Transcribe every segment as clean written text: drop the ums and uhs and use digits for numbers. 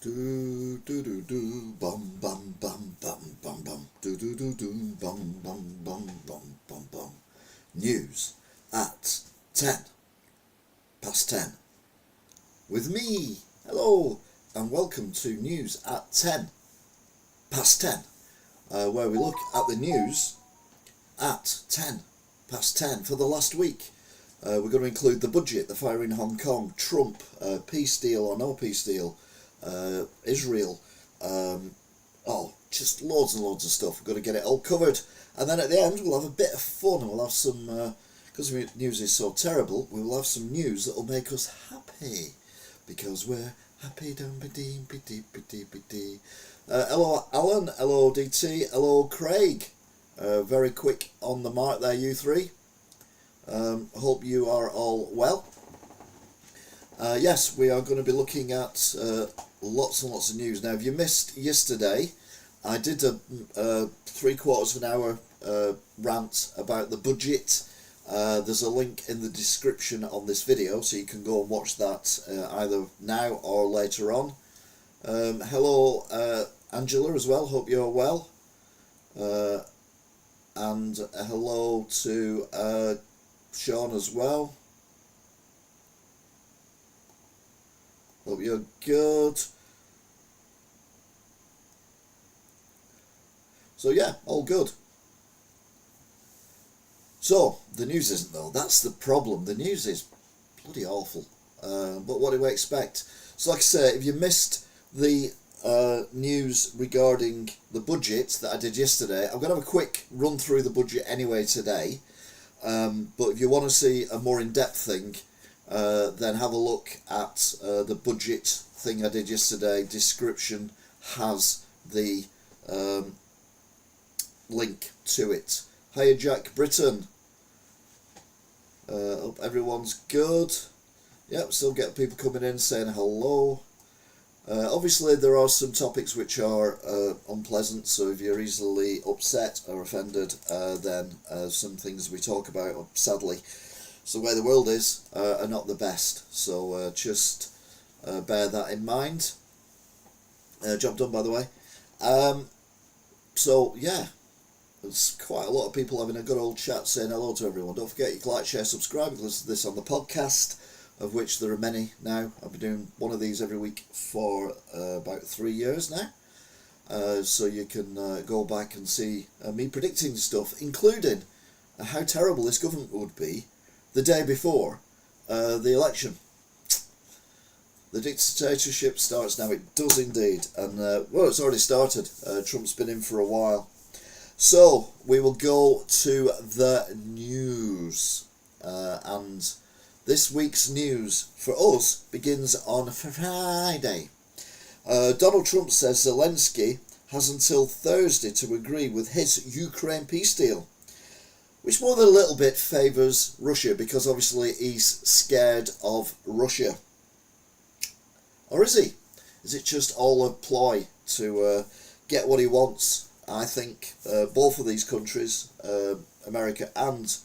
Do do do do bum bum bum bum bum bum do do do do bum bum bum bum bum bum. News at 10 past 10 with me. Hello and welcome to News at 10 past 10, where we look at the news at 10 past 10 for the last week. We're going to include the budget, the fire in Hong Kong, Trump, peace deal or no peace deal, Israel, just loads and loads of stuff. We've got to get it all covered, and then at the end we'll have a bit of fun, and we'll have some, because the news is so terrible, we will have some news that will make us happy, because we're happy. Hello Alan, hello DT, hello Craig, very quick on the mark there you three. Hope you are all well. Yes, we are going to be looking at lots and lots of news. Now, if you missed yesterday, I did a 3/4 of an hour rant about the budget. There's a link in the description on this video, so you can go and watch that either now or later on. Hello, Angela, as well. Hope you're well. And hello to Sean as well. Hope you're good. So yeah, all good. So the news isn't though. That's the problem. The news is bloody awful. But what do we expect? So like I say, if you missed the news regarding the budget that I did yesterday, I'm going to have a quick run through the budget anyway today. But if you want to see a more in-depth thing, then have a look at the budget thing I did yesterday. Description has the link to it. Hiya Jack Britton. Hope everyone's good. Yep, still get people coming in saying hello. Obviously there are some topics which are unpleasant, so if you're easily upset or offended, then some things we talk about, sadly, it's the way the world is, are not the best. So just bear that in mind. Job done, by the way. So yeah, there's quite a lot of people having a good old chat saying hello to everyone. Don't forget you can like, share, subscribe. You can listen to this on the podcast, of which there are many now. I've been doing one of these every week for about 3 years now. So you can go back and see me predicting stuff, including how terrible this government would be the day before the election. The dictatorship starts now. It does indeed. And, well, it's already started. Trump's been in for a while. So we will go to the news. And this week's news for us begins on Friday. Donald Trump says Zelensky has until Thursday to agree with his Ukraine peace deal, which more than a little bit favours Russia, because obviously he's scared of Russia. Or is he? Is it just all a ploy to get what he wants? I think both of these countries, America and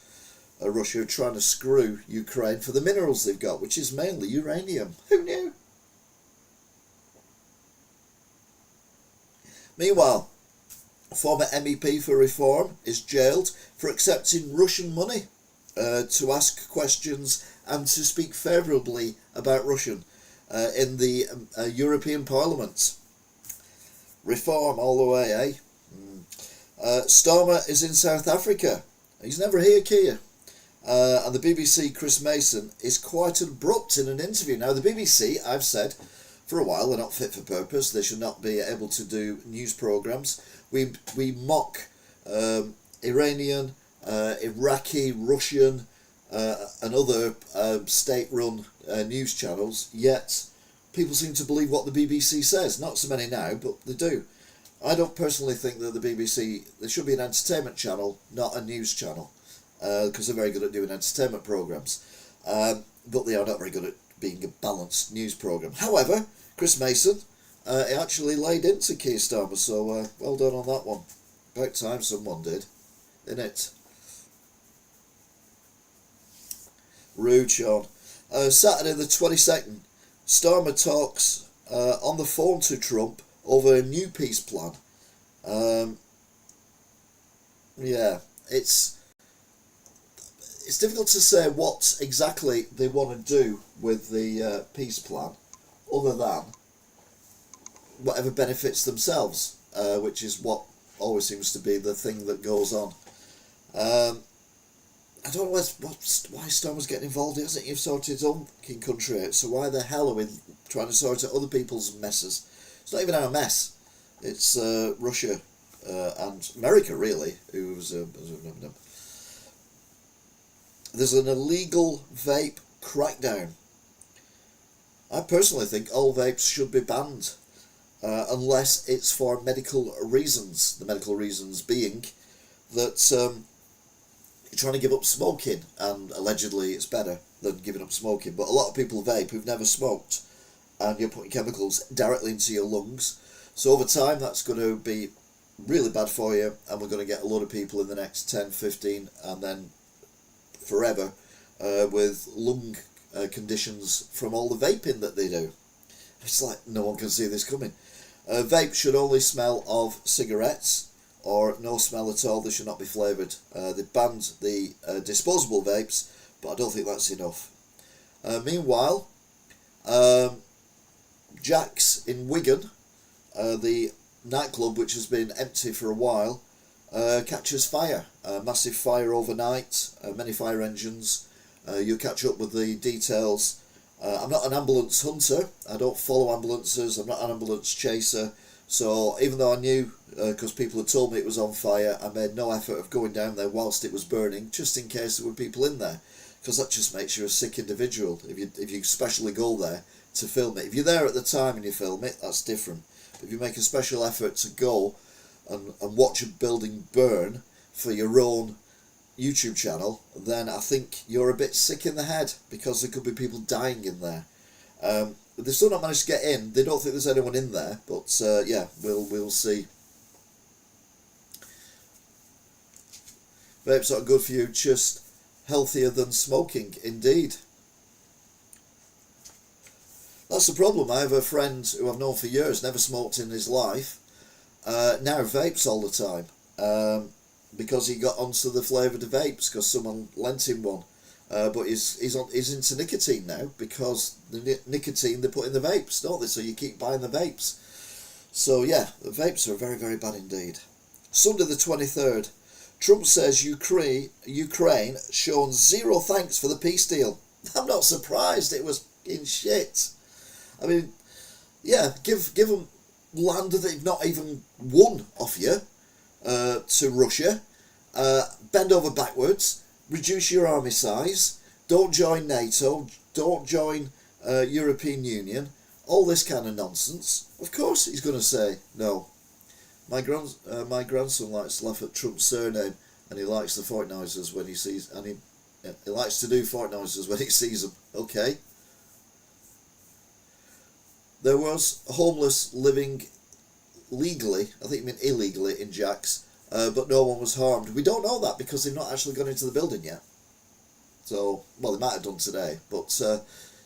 Russia, are trying to screw Ukraine for the minerals they've got, which is mainly uranium. Who knew? Meanwhile, a former MEP for Reform is jailed for accepting Russian money to ask questions and to speak favourably about Russian in the European Parliament. Reform all the way, eh? Starmer is in South Africa. He's never here, Kia. And the BBC, Chris Mason, is quite abrupt in an interview. Now, the BBC, I've said for a while, they're not fit for purpose. They should not be able to do news programmes. We mock Iranian, Iraqi, Russian, and other state-run news channels, yet people seem to believe what the BBC says. Not so many now, but they do. I don't personally think that the BBC, there should be an entertainment channel, not a news channel, because they're very good at doing entertainment programmes, but they are not very good at being a balanced news programme. However, Chris Mason actually laid into Keir Starmer, so well done on that one. About time someone did, innit? Rude, Sean. Saturday the 22nd, Starmer talks on the phone to Trump over a new peace plan. Yeah, it's difficult to say what exactly they want to do with the peace plan, other than whatever benefits themselves, which is what always seems to be the thing that goes on. I don't know why Stormer's getting involved. He hasn't even sorted his own country out, so why the hell are we trying to sort out other people's messes? It's not even our mess. It's Russia and America, really, who's... There's an illegal vape crackdown. I personally think all vapes should be banned, unless it's for medical reasons. The medical reasons being that you're trying to give up smoking, and allegedly it's better than giving up smoking. But a lot of people vape who've never smoked, and you're putting chemicals directly into your lungs. So over time that's going to be really bad for you, and we're going to get a lot of people in the next 10, 15, and then forever with lung conditions from all the vaping that they do. It's like no one can see this coming. Vape should only smell of cigarettes, or no smell at all. They should not be flavoured. They banned the disposable vapes, but I don't think that's enough. Meanwhile, Jack's in Wigan, the nightclub which has been empty for a while, catches fire. Massive fire overnight, many fire engines. You'll catch up with the details. I'm not an ambulance hunter. I don't follow ambulances. I'm not an ambulance chaser. So even though I knew, because people had told me it was on fire, I made no effort of going down there whilst it was burning, just in case there were people in there, because that just makes you a sick individual if you specially go there to film it. If you're there at the time and you film it, that's different. But if you make a special effort to go and watch a building burn for your own YouTube channel, then I think you're a bit sick in the head, because there could be people dying in there. They've still not managed to get in. They don't think there's anyone in there, but yeah, we'll see. Vapes are good for you, just healthier than smoking, indeed. That's the problem. I have a friend who I've known for years, never smoked in his life, now vapes all the time, because he got onto the flavoured vapes because someone lent him one. But he's into nicotine now, because the nicotine they put in the vapes, don't they? So you keep buying the vapes. So yeah, the vapes are very, very bad indeed. Sunday the 23rd, Trump says Ukraine shown zero thanks for the peace deal. I'm not surprised. It was in shit. I mean, yeah, give them land that they've not even won off you, to Russia. Bend over backwards. Reduce your army size, don't join NATO, don't join European Union, all this kind of nonsense. Of course he's going to say no. My grandson likes to laugh at Trump's surname, and he likes the fart noises when he sees, and he likes to do fart noises when he sees them. Okay. There was homeless living legally, I think you mean illegally, in Jack's. But no one was harmed. We don't know that because they've not actually gone into the building yet. So, well, they might have done today. But,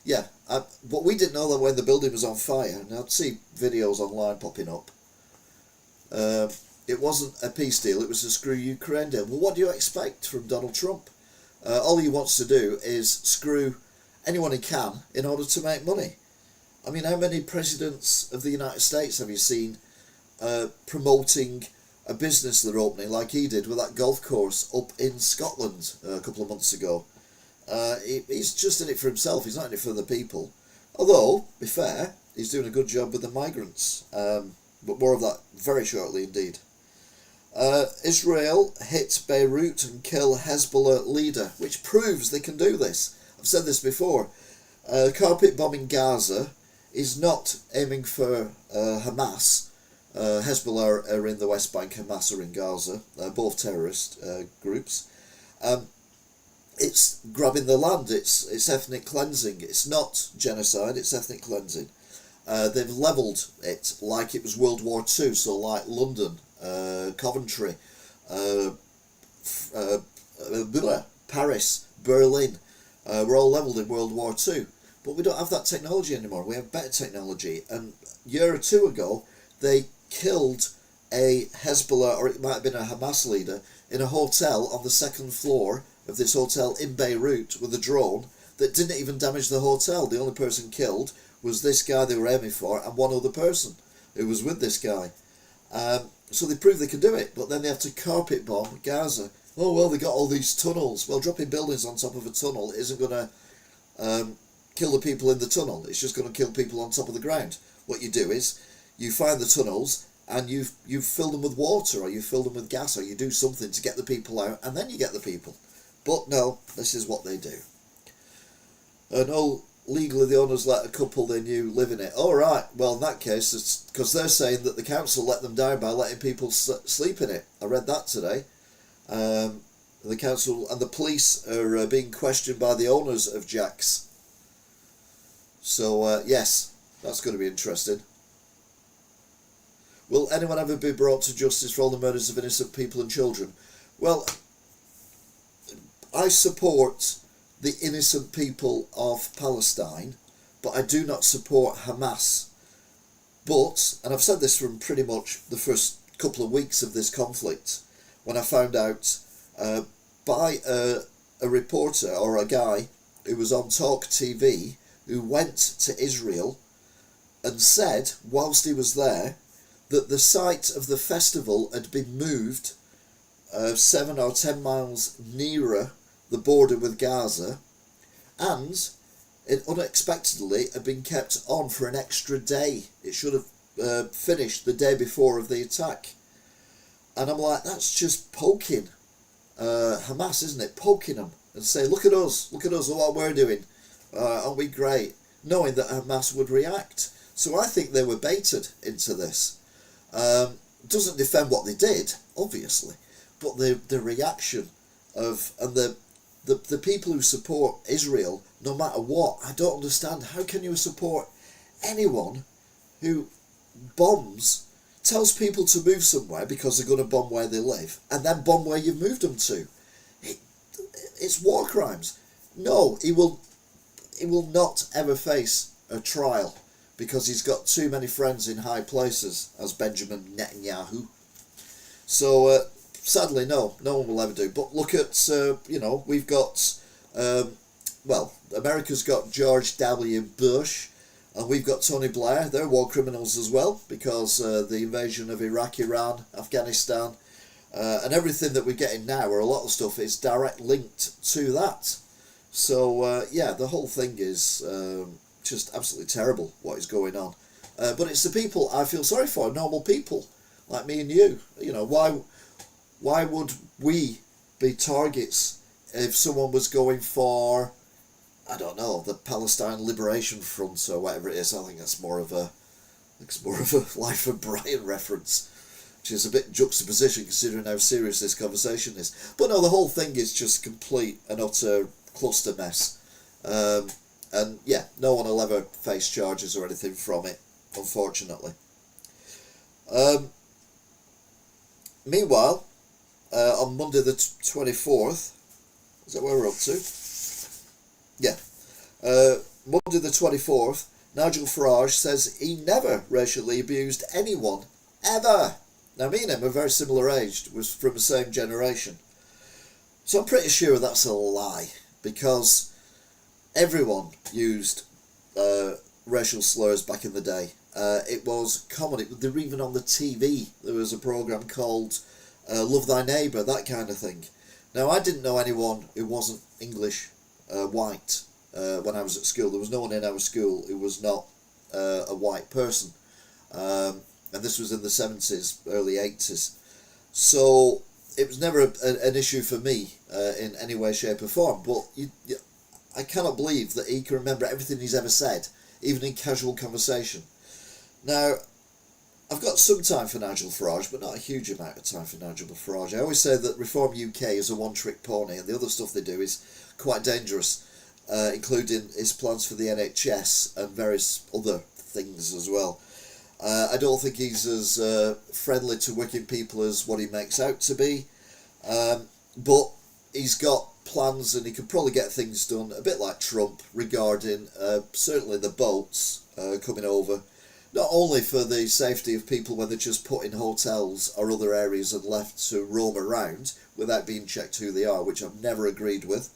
yeah, but we didn't know that when the building was on fire. Now, I'd see videos online popping up. It wasn't a peace deal, it was a screw Ukraine deal. Well, what do you expect from Donald Trump? All he wants to do is screw anyone he can in order to make money. I mean, how many presidents of the United States have you seen promoting a business they're opening, like he did with that golf course up in Scotland a couple of months ago? He's just in it for himself. He's not in it for the people. Although, be fair, he's doing a good job with the migrants. But more of that very shortly indeed. Israel hit Beirut and kill Hezbollah leader, which proves they can do this. I've said this before. Carpet bombing Gaza is not aiming for Hamas. Hezbollah are in the West Bank, Hamas are in Gaza, both terrorist groups. It's grabbing the land, it's ethnic cleansing. It's not genocide, it's ethnic cleansing. They've levelled it like it was World War II, so like London, Coventry, Paris, Berlin, were all levelled in World War II. But we don't have that technology anymore. We have better technology. And a year or two ago, they killed a Hezbollah, or it might have been a Hamas leader, in a hotel on the second floor of this hotel in Beirut with a drone that didn't even damage the hotel. The only person killed was this guy they were aiming for and one other person who was with this guy. So they proved they could do it, but then they have to carpet bomb Gaza. Oh, well, they got all these tunnels. Well, dropping buildings on top of a tunnel isn't going to kill the people in the tunnel. It's just going to kill people on top of the ground. What you do is you find the tunnels and you fill them with water, or you fill them with gas, or you do something to get the people out, and then you get the people. But no, this is what they do. And legally the owners let a couple they knew live in it. All right, well, in that case, it's because they're saying that the council let them down by letting people sleep in it. I read that today. The council and the police are being questioned by the owners of Jack's. So, yes, that's going to be interesting. Will anyone ever be brought to justice for all the murders of innocent people and children? Well, I support the innocent people of Palestine, but I do not support Hamas. But, and I've said this from pretty much the first couple of weeks of this conflict, when I found out by a reporter or a guy who was on Talk TV who went to Israel and said, whilst he was there, that the site of the festival had been moved 7 or 10 miles nearer the border with Gaza, and it unexpectedly had been kept on for an extra day. It should have finished the day before of the attack. And I'm like, that's just poking Hamas, isn't it? Poking them and say, look at us, look what we're doing. Aren't we great? Knowing that Hamas would react. So I think they were baited into this. Doesn't defend what they did, obviously, but the reaction of, and the people who support Israel, no matter what, I don't understand. How can you support anyone who tells people to move somewhere because they're going to bomb where they live, and then bomb where you've moved them to? It's war crimes. No, he will not ever face a trial, because he's got too many friends in high places, as Benjamin Netanyahu. So, sadly, no one will ever do. But look at, we've got, America's got George W. Bush, and we've got Tony Blair. They're war criminals as well, because the invasion of Iraq, Iran, Afghanistan, and everything that we're getting now, or a lot of stuff, is direct linked to that. So, the whole thing is just absolutely terrible what is going on. But it's the people I feel sorry for, normal people like me and you. You know, why would we be targets if someone was going for, I don't know, the Palestine Liberation Front or whatever it is? I think that's more of a Life of Brian reference, which is a bit juxtaposition considering how serious this conversation is. But no, the whole thing is just complete and utter cluster mess. And yeah, no one will ever face charges or anything from it, unfortunately. Meanwhile, on Monday the 24th, is that where we're up to? Yeah. Monday the 24th, Nigel Farage says he never racially abused anyone, ever. Now, me and him are very similar aged, was from the same generation. So I'm pretty sure that's a lie, because everyone used racial slurs back in the day. It was common. They were even on the TV. There was a programme called Love Thy Neighbour, that kind of thing. Now, I didn't know anyone who wasn't English, white, when I was at school. There was no one in our school who was not a white person. And this was in the 70s, early 80s. So it was never an issue for me in any way, shape or form. But I cannot believe that he can remember everything he's ever said, even in casual conversation. Now, I've got some time for Nigel Farage, but not a huge amount of time for Nigel Farage. I always say that Reform UK is a one-trick pony, and the other stuff they do is quite dangerous, including his plans for the NHS and various other things as well. I don't think he's as friendly to working people as what he makes out to be, but he's got plans and he could probably get things done, a bit like Trump, regarding certainly the boats coming over, not only for the safety of people when they're just put in hotels or other areas and left to roam around without being checked who they are, which I've never agreed with,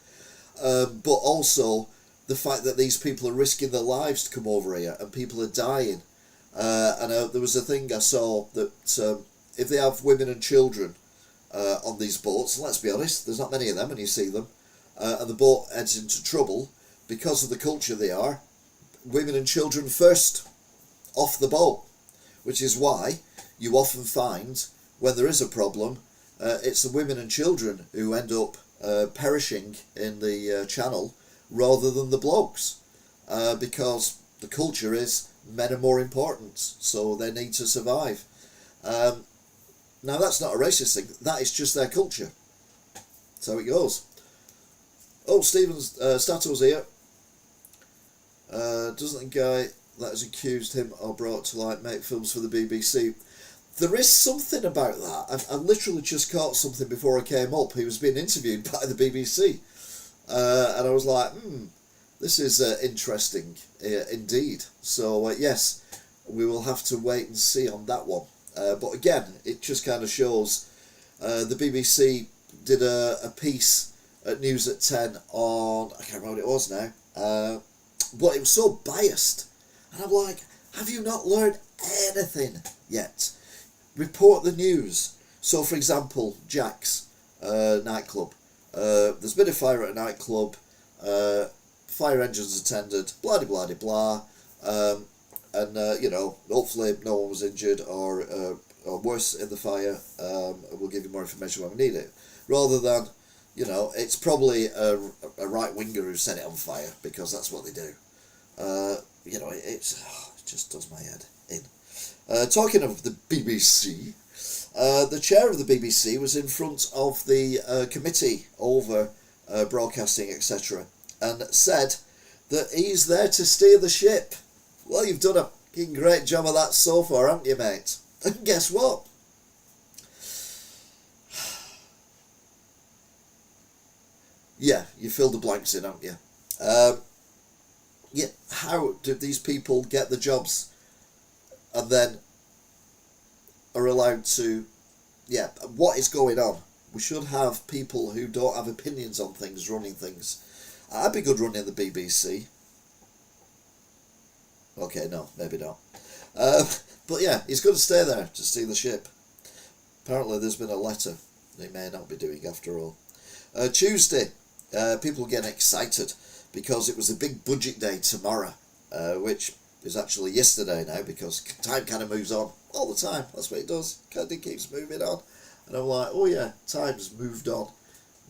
but also the fact that these people are risking their lives to come over here and people are dying. There was a thing I saw that if they have women and children on these boats, and let's be honest, there's not many of them when you see them, and the boat heads into trouble, because of the culture they are, women and children first off the boat, which is why you often find when there is a problem, it's the women and children who end up perishing in the channel rather than the blokes, because the culture is men are more important, so they need to survive. Now that's not a racist thing, that is just their culture. That's how it goes. Oh, Stephen's Stato's here. Doesn't the guy that has accused him or brought to light make films for the BBC? There is something about that. I literally just caught something before I came up. He was being interviewed by the BBC. And I was like, this is interesting indeed. So yes, we will have to wait and see on that one. But again, it just kind of shows the BBC did a piece at News at 10 on, I can't remember what it was now, but it was so biased. And I'm like, have you not learned anything yet? Report the news. So for example, Jack's nightclub. There's been a fire at a nightclub, fire engines attended, blah de blah de blah, and hopefully no one was injured or worse in the fire. We'll give you more information when we need it. Rather than, it's probably a right winger who set it on fire, because that's what they do. It just does my head in. Talking of the BBC, the chair of the BBC was in front of the committee over broadcasting, etc., and said that he's there to steer the ship. Well, you've done a fucking great job of that so far, haven't you, mate? And guess what? Yeah, you filled the blanks in, haven't you? Yeah, how did these people get the jobs and then are allowed to... Yeah, what is going on? We should have people who don't have opinions on things running things. I'd be good running the BBC. Okay, no, maybe not. But yeah, he's going to stay there to steer the ship. Apparently there's been a letter he may not be doing after all. Tuesday, people are getting excited because it was a big budget day tomorrow, which is actually yesterday now, because time kind of moves on all the time. That's what it does. Kind of keeps moving on. And I'm like, oh yeah, time's moved on.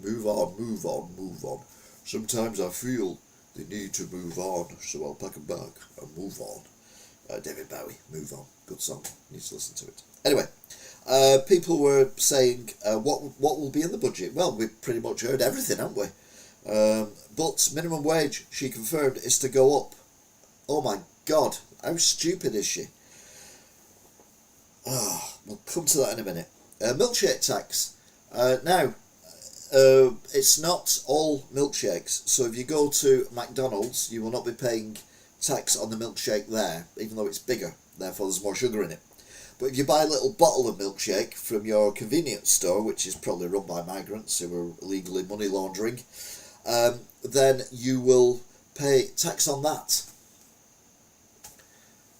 Move on, move on, move on. Sometimes I feel they need to move on, so I'll pack them back and move on. David Bowie, Move On. Good song. You need to listen to it. Anyway, people were saying, what will be in the budget? Well, we've pretty much heard everything, haven't we? But minimum wage, she confirmed, is to go up. Oh my God, how stupid is she? We'll come to that in a minute. Milkshake tax. Now, it's not all milkshakes. So if you go to McDonald's, you will not be paying tax on the milkshake there, even though it's bigger. Therefore, there's more sugar in it. But if you buy a little bottle of milkshake from your convenience store, which is probably run by migrants who are illegally money laundering, then you will pay tax on that.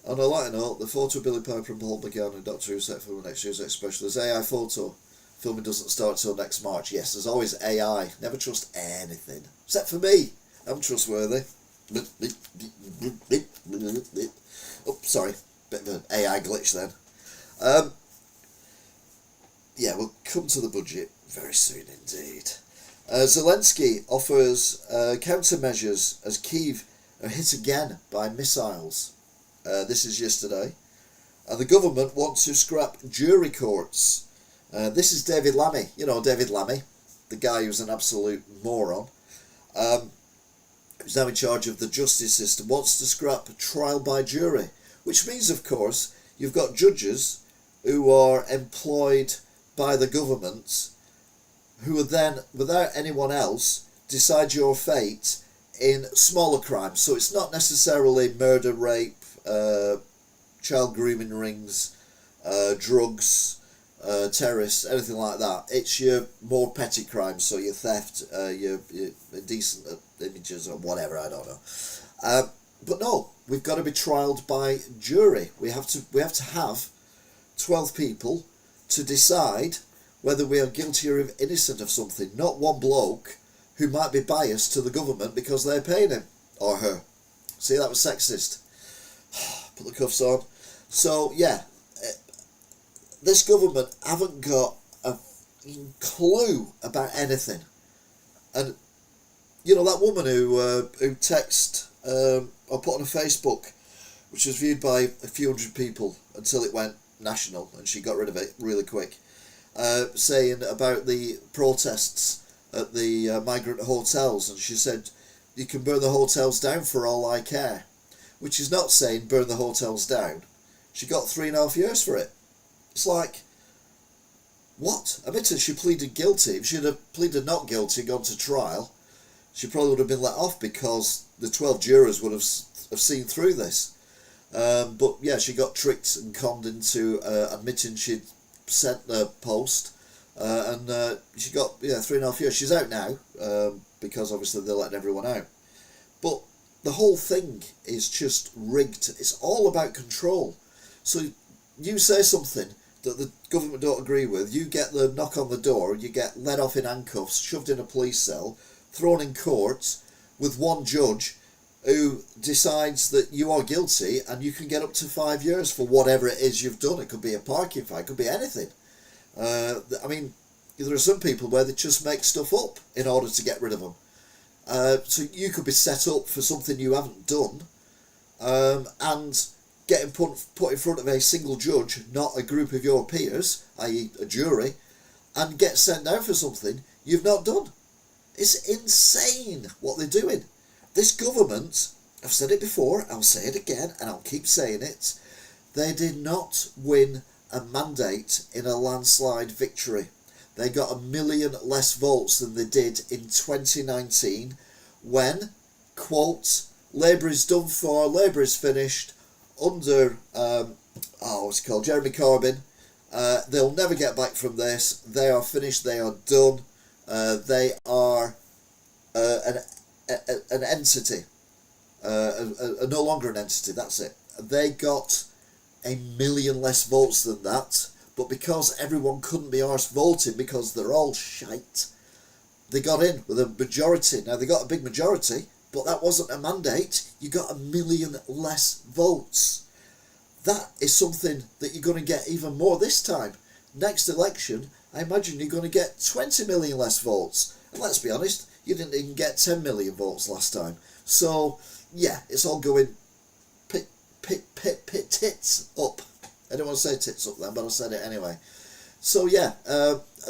On a lighter note, the photo of Billy Piper and Paul McGann and Doctor Who set for next year's special is AI photo. Filming doesn't start till next March. Yes, there's always AI. Never trust anything. Except for me. I'm trustworthy. Oh, sorry. Bit of an AI glitch then. Yeah, we'll come to the budget very soon indeed. Zelensky offers countermeasures as Kyiv are hit again by missiles. This is yesterday. And the government wants to scrap jury courts. This is David Lammy. You know David Lammy, the guy who's an absolute moron. Who's now in charge of the justice system, wants to scrap trial by jury. Which means, of course, you've got judges who are employed by the government who would then, without anyone else, decide your fate in smaller crimes. So it's not necessarily murder, rape, child grooming rings, drugs, terrorists, anything like that. It's your more petty crimes, so your theft, your indecent images or whatever, I don't know. But no, we've got to be trialed by jury. We have to have 12 people to decide whether we are guilty or innocent of something, not one bloke who might be biased to the government because they're paying him or her. See, that was sexist. Put the cuffs on. So yeah, this government haven't got a clue about anything. And you know, that woman who texted or put on a Facebook, which was viewed by a few hundred people until it went national, and she got rid of it really quick, saying about the protests at the migrant hotels, and she said, you can burn the hotels down for all I care, which is not saying burn the hotels down. She got 3.5 years for it. It's like, what? Admitted she pleaded guilty. If she'd have pleaded not guilty and gone to trial, she probably would have been let off because the 12 jurors would have seen through this. But yeah, she got tricked and conned into admitting she'd sent the post, and she got 3.5 years. She's out now because obviously they're letting everyone out. But the whole thing is just rigged. It's all about control. So you say something that the government don't agree with, you get the knock on the door, you get led off in handcuffs, shoved in a police cell, thrown in court with one judge who decides that you are guilty, and you can get up to 5 years for whatever it is you've done. It could be a parking fine, it could be anything. I mean, there are some people where they just make stuff up in order to get rid of them. So you could be set up for something you haven't done, and getting put in front of a single judge, not a group of your peers, i.e. a jury, and get sent down for something you've not done. It's insane what they're doing. This government, I've said it before, I'll say it again, and I'll keep saying it, they did not win a mandate in a landslide victory. They got 1 million less votes than they did in 2019 when, quote, Labour is done for, Labour is finished, under, what's it called, Jeremy Corbyn. They'll never get back from this. They are finished, they are done. They are an entity, no longer an entity, that's it. They got 1 million less votes than that, but because everyone couldn't be arsed voting because they're all shite, they got in with a majority. Now, they got a big majority, but that wasn't a mandate. You got 1 million less votes. That is something that you're going to get even more this time. Next election, I imagine you're going to get 20 million less votes. And let's be honest, you didn't even get 10 million votes last time. So, yeah, it's all going tits up. I don't want to say tits up then, but I said it anyway. So, yeah,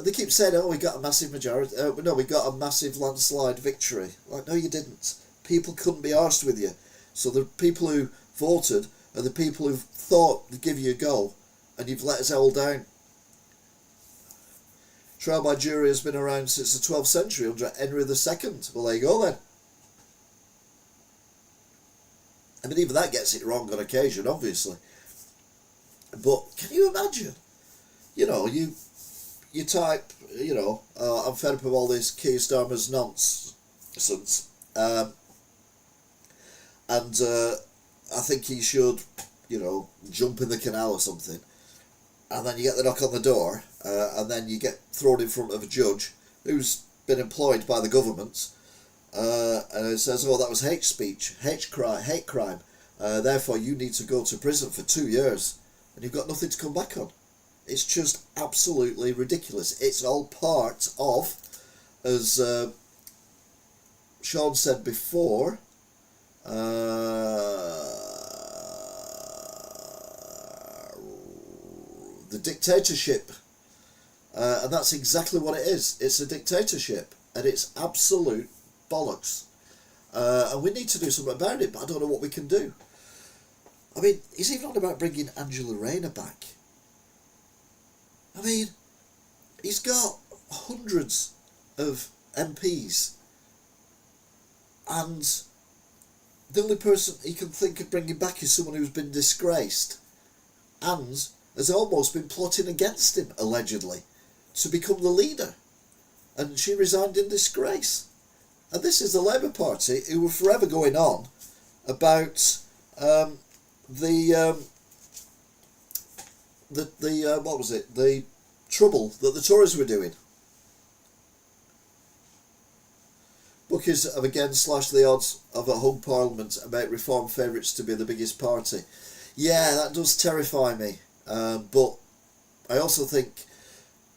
they keep saying, oh, we got a massive majority. No, we got a massive landslide victory. Like, no, you didn't. People couldn't be arsed with you. So the people who voted are the people who thought they'd give you a go, and you've let us all down. Trial by jury has been around since the 12th century under Henry II. Well, there you go then. I mean, even that gets it wrong on occasion, obviously. But can you imagine? You know, you type, I'm fed up of all this Keir Starmer's nonsense. And I think he should, jump in the canal or something. And then you get the knock on the door, and then you get thrown in front of a judge who's been employed by the government, and it says, oh, that was hate speech, hate crime, therefore you need to go to prison for 2 years, and you've got nothing to come back on. It's just absolutely ridiculous. It's all part of, as Sean said before, the dictatorship, and that's exactly what it is. It's a dictatorship, and it's absolute bollocks, and we need to do something about it, but I don't know what we can do. I mean, he's even on about bringing Angela Rayner back. I mean, he's got hundreds of MPs, and the only person he can think of bringing back is someone who's been disgraced and has almost been plotting against him, allegedly, to become the leader. And she resigned in disgrace. And this is the Labour Party, who were forever going on about the what was it? The trouble that the Tories were doing. Bookies have again slashed the odds of a hung parliament and make Reform favourites to be the biggest party. Yeah, that does terrify me. But I also think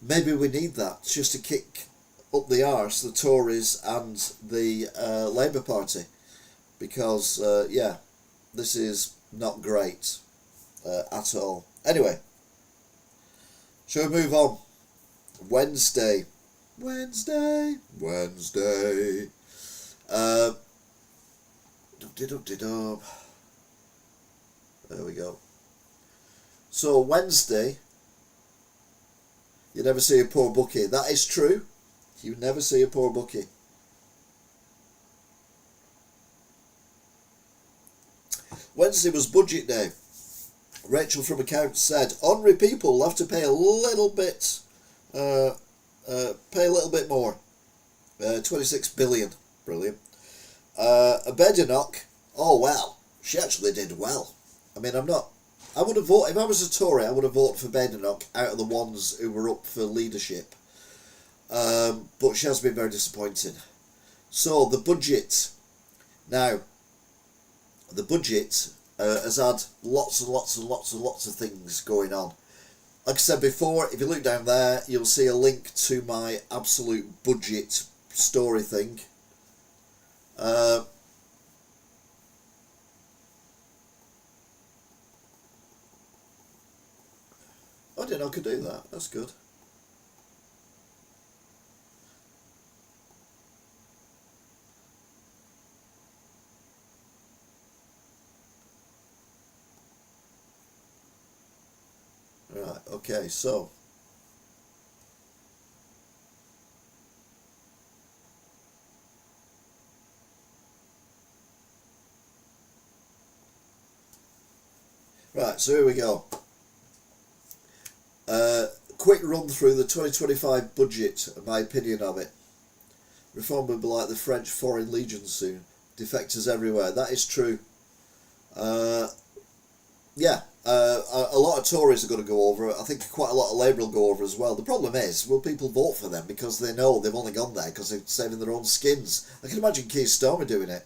maybe we need that just to kick up the arse the Tories and the Labour Party, because yeah, this is not great at all. Anyway, shall we move on? Wednesday. There we go. So Wednesday, you never see a poor bookie. That is true. You never see a poor bookie. Wednesday was budget day. Rachel from accounts said, ordinary people will have to pay a little bit, more. 26 billion. Brilliant. Badenoch, oh well, she actually did well. I mean, I would have voted, if I was a Tory, I would have voted for Badenoch out of the ones who were up for leadership. But she has been very disappointing. So, the budget. Now, the budget has had lots of things going on. Like I said before, if you look down there, you'll see a link to my absolute budget story thing. I didn't know I could do that. That's good. Right, okay, so here we go. Quick run through the 2025 budget and my opinion of it. Reform will be like the French Foreign Legion soon. Defectors everywhere. That is true. Yeah, a lot of Tories are going to go over. I think quite a lot of Labour will go over as well. The problem is, will people vote for them because they know they've only gone there because they're saving their own skins? I can imagine Keir Starmer doing it.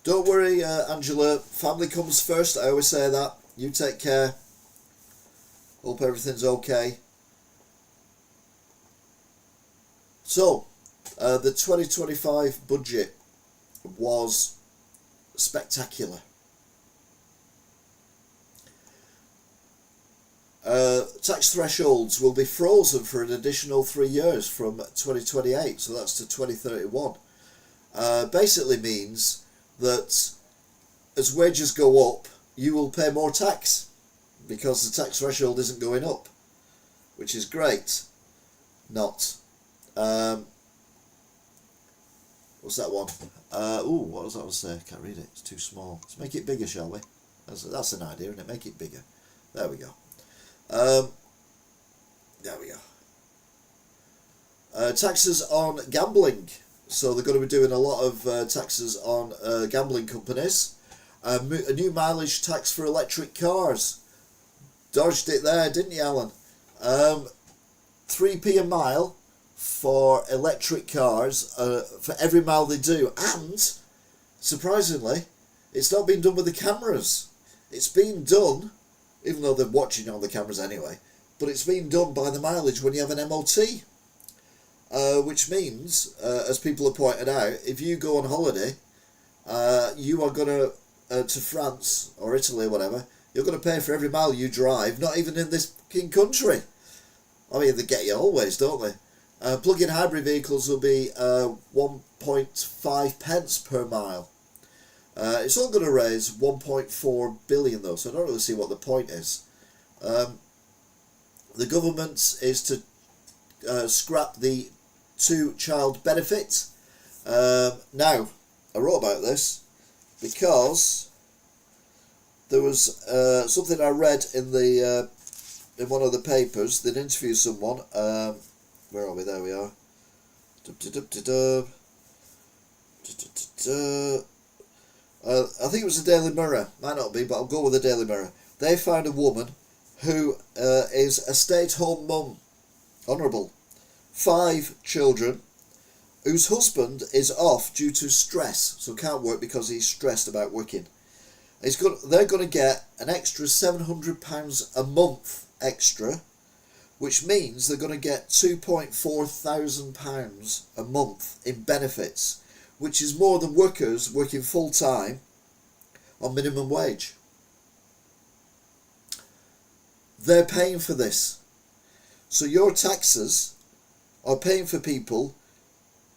Don't worry, Angela. Family comes first. I always say that. You take care. Hope everything's okay. So, the 2025 budget was spectacular. Tax thresholds will be frozen for an additional 3 years from 2028, so that's to 2031. Basically means that as wages go up, you will pay more tax because the tax threshold isn't going up, which is great. Not. What's that one? What was that one say? I can't read it. It's too small. Let's make it bigger, shall we? That's an idea, isn't it? Make it bigger. There we go. There we go. Taxes on gambling. So they're going to be doing a lot of taxes on gambling companies. A new mileage tax for electric cars. Dodged it there, didn't you, Alan? 3p a mile for electric cars for every mile they do. And, surprisingly, it's not been done with the cameras. It's been done, even though they're watching on the cameras anyway, but it's been done by the mileage when you have an MOT. Which means, as people have pointed out, if you go on holiday, you are going to France or Italy or whatever, you're going to pay for every mile you drive, not even in this fucking country. I mean, they get you always, don't they? Plug-in hybrid vehicles will be 1.5 pence per mile. It's all going to raise 1.4 billion though, so I don't really see what the point is. The government is to scrap the 2-child benefit. Now, I wrote about this because there was something I read in one of the papers. They'd interviewed someone. Where are we? There we are. I think it was the Daily Mirror. Might not be, but I'll go with the Daily Mirror. They found a woman who is a stay-at-home mum. Honourable. 5 children, whose husband is off due to stress, so can't work because he's stressed about working. They're going to get an extra £700 a month extra, which means they're going to get £2,400 a month in benefits, which is more than workers working full-time on minimum wage. They're paying for this. So your taxes are paying for people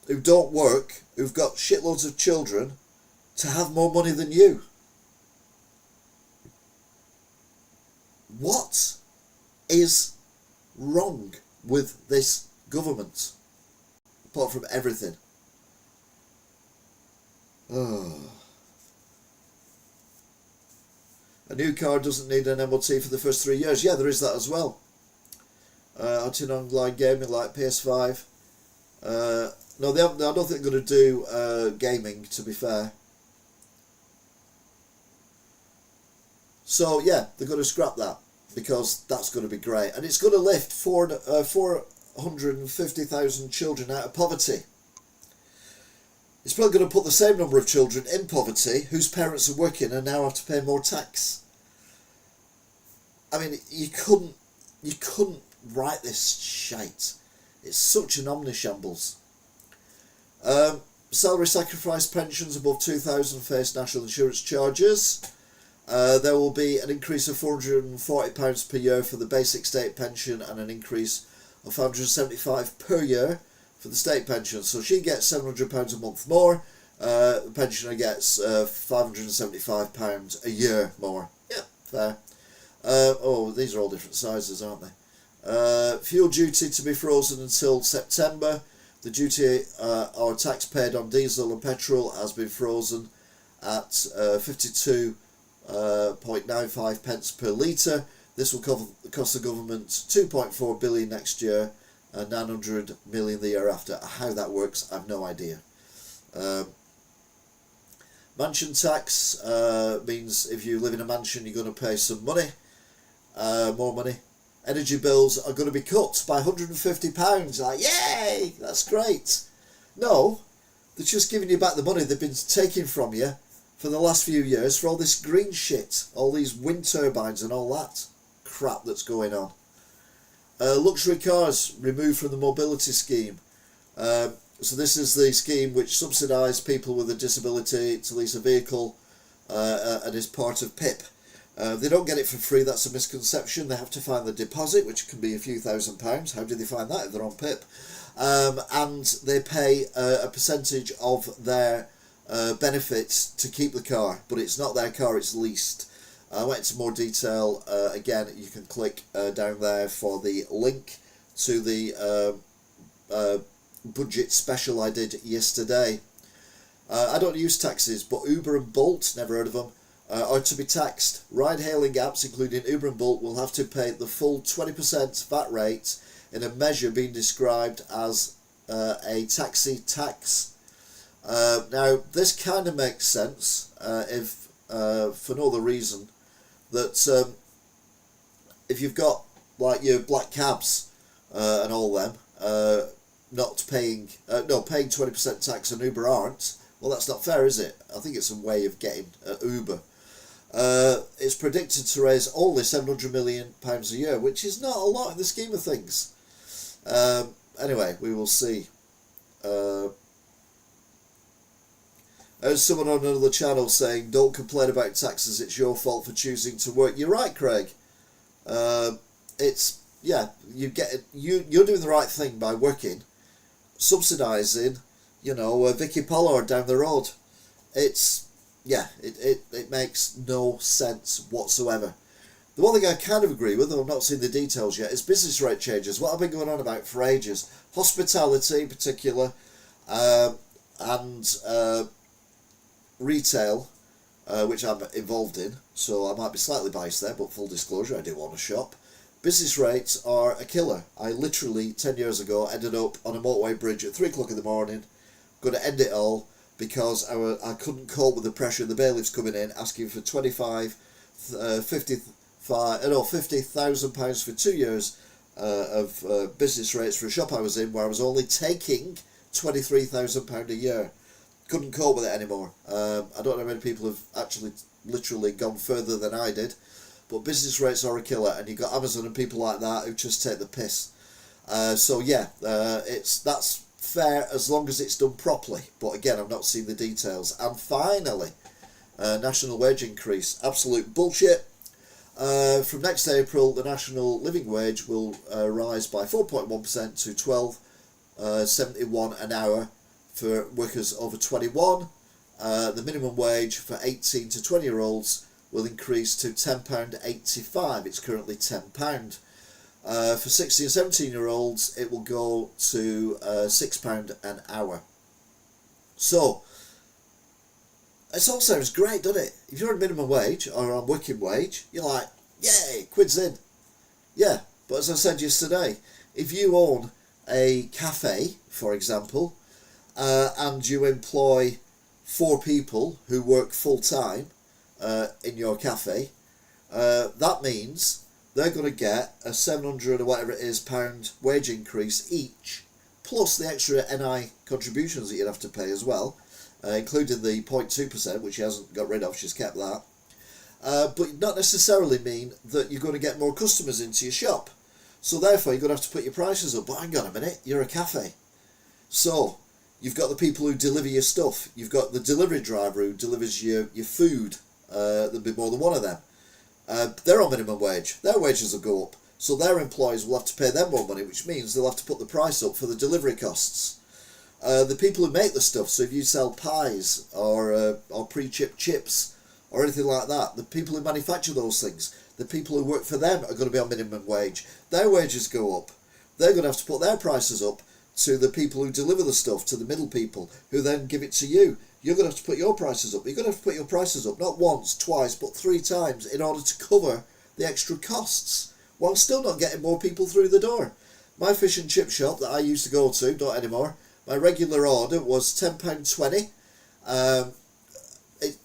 who don't work, who've got shitloads of children, to have more money than you. What is wrong with this government? Apart from everything. Oh. A new car doesn't need an MOT for the first 3 years. Yeah, there is that as well. Anti-online gaming like PS5. No, they haven't. I don't think they're going to do gaming, to be fair. So yeah, they're going to scrap that because that's going to be great, and it's going to lift 450,000 children out of poverty. It's probably going to put the same number of children in poverty whose parents are working and now have to pay more tax. I mean, you couldn't write this shite. It's such an omnishambles. Salary sacrifice pensions above 2,000 face national insurance charges. There will be an increase of £440 per year for the basic state pension and an increase of £575 per year for the state pension. So she gets £700 a month more. The pensioner gets £575 a year more. Yeah, fair. Oh, these are all different sizes, aren't they? Fuel duty to be frozen until September. The duty or tax paid on diesel and petrol has been frozen at 52.95 pence per litre. This will cost the government £2.4 billion next year and £900 million the year after. How that works, I have no idea. Mansion tax means if you live in a mansion, you're going to pay some money, more money. Energy bills are going to be cut by £150. Like, yay, that's great. No, they're just giving you back the money they've been taking from you for the last few years for all this green shit, all these wind turbines and all that crap that's going on. Luxury cars removed from the mobility scheme. So this is the scheme which subsidises people with a disability to lease a vehicle and is part of PIP. They don't get it for free, that's a misconception. They have to find the deposit, which can be a few £1,000s. How do they find that if they're on PIP? And they pay a percentage of their benefits to keep the car, but it's not their car, it's leased. I went into more detail. Again, you can click down there for the link to the budget special I did yesterday. I don't use taxis, but Uber and Bolt, never heard of them, are to be taxed. Ride-hailing apps, including Uber and Bolt, will have to pay the full 20% VAT rate in a measure being described as a taxi tax. Now, this kind of makes sense if for no other reason that if you've got like your black cabs and all them not paying paying 20% tax and Uber aren't, well, that's not fair, is it? I think it's a way of getting Uber. It's predicted to raise only £700 million a year, which is not a lot in the scheme of things. Anyway, we will see. There's someone on another channel saying, "Don't complain about taxes, it's your fault for choosing to work." You're right, Craig. It's, yeah, you're doing the right thing by working, subsidising, Vicky Pollard down the road. It's, yeah, it makes no sense whatsoever. The one thing I kind of agree with, though I've not seen the details yet, is business rate changes. What I've been going on about for ages. Hospitality in particular, and retail, which I'm involved in, so I might be slightly biased there, but full disclosure, I do own a shop. Business rates are a killer. I literally, 10 years ago, ended up on a motorway bridge at 3 o'clock in the morning, going to end it all, because I couldn't cope with the pressure of the bailiffs coming in, asking for £50,000 for 2 years of business rates for a shop I was in, where I was only taking £23,000 a year. Couldn't cope with it anymore. I don't know how many people have actually literally gone further than I did, but business rates are a killer, and you've got Amazon and people like that who just take the piss. So yeah, that's fair as long as it's done properly, but again, I've not seen the details. And finally, national wage increase, absolute bullshit. From next April, the national living wage will rise by 4.1% to £12.71 an hour for workers over 21. The minimum wage for 18 to 20 year olds will increase to £10.85. It's currently £10. For 16 and 17 year olds, it will go to £6 an hour. So, it all sounds great, doesn't it? If you're on minimum wage or on working wage, you're like, yay, quid's in. Yeah, but as I said yesterday, if you own a cafe, for example, and you employ 4 people who work full time in your cafe, that means they're going to get a 700 or whatever it is pound wage increase each, plus the extra NI contributions that you'd have to pay as well, including the 0.2%, which she hasn't got rid of, she's kept that. But not necessarily mean that you're going to get more customers into your shop. So therefore you're going to have to put your prices up. But hang on a minute, you're a cafe. So you've got the people who deliver your stuff. You've got the delivery driver who delivers your food. There'll be more than one of them. They're on minimum wage. Their wages will go up. So their employees will have to pay them more money, which means they'll have to put the price up for the delivery costs. The people who make the stuff, so if you sell pies or pre-chipped chips or anything like that, the people who manufacture those things, the people who work for them are going to be on minimum wage. Their wages go up. They're going to have to put their prices up to the people who deliver the stuff, to the middle people, who then give it to you. You're going to have to put your prices up. You're going to have to put your prices up, not once, twice, but 3 times in order to cover the extra costs, while still not getting more people through the door. My fish and chip shop that I used to go to, don't anymore, my regular order was £10.20. It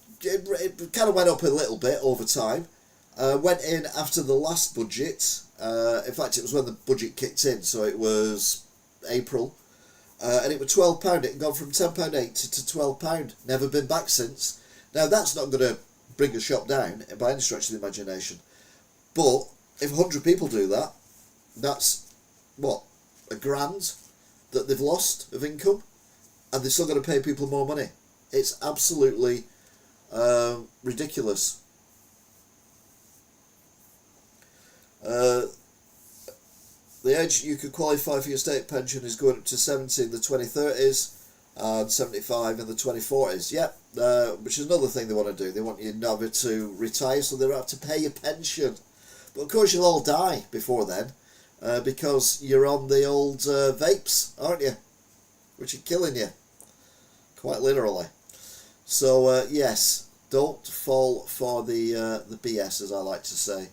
kind of went up a little bit over time. Went in after the last budget. In fact, it was when the budget kicked in, so it was April. And it was £12. It had gone from £10.80 to £12. Never been back since. Now, that's not going to bring a shop down by any stretch of the imagination. But if 100 people do that, that's, what, £1,000 that they've lost of income? And they're still going to pay people more money. It's absolutely ridiculous. The age you could qualify for your state pension is going up to 70 in the 2030s and 75 in the 2040s. Yep, which is another thing they want to do. They want you never to retire, so they don't have to pay your pension. But of course you'll all die before then, because you're on the old vapes, aren't you? Which are killing you, quite literally. So yes, don't fall for the BS, as I like to say.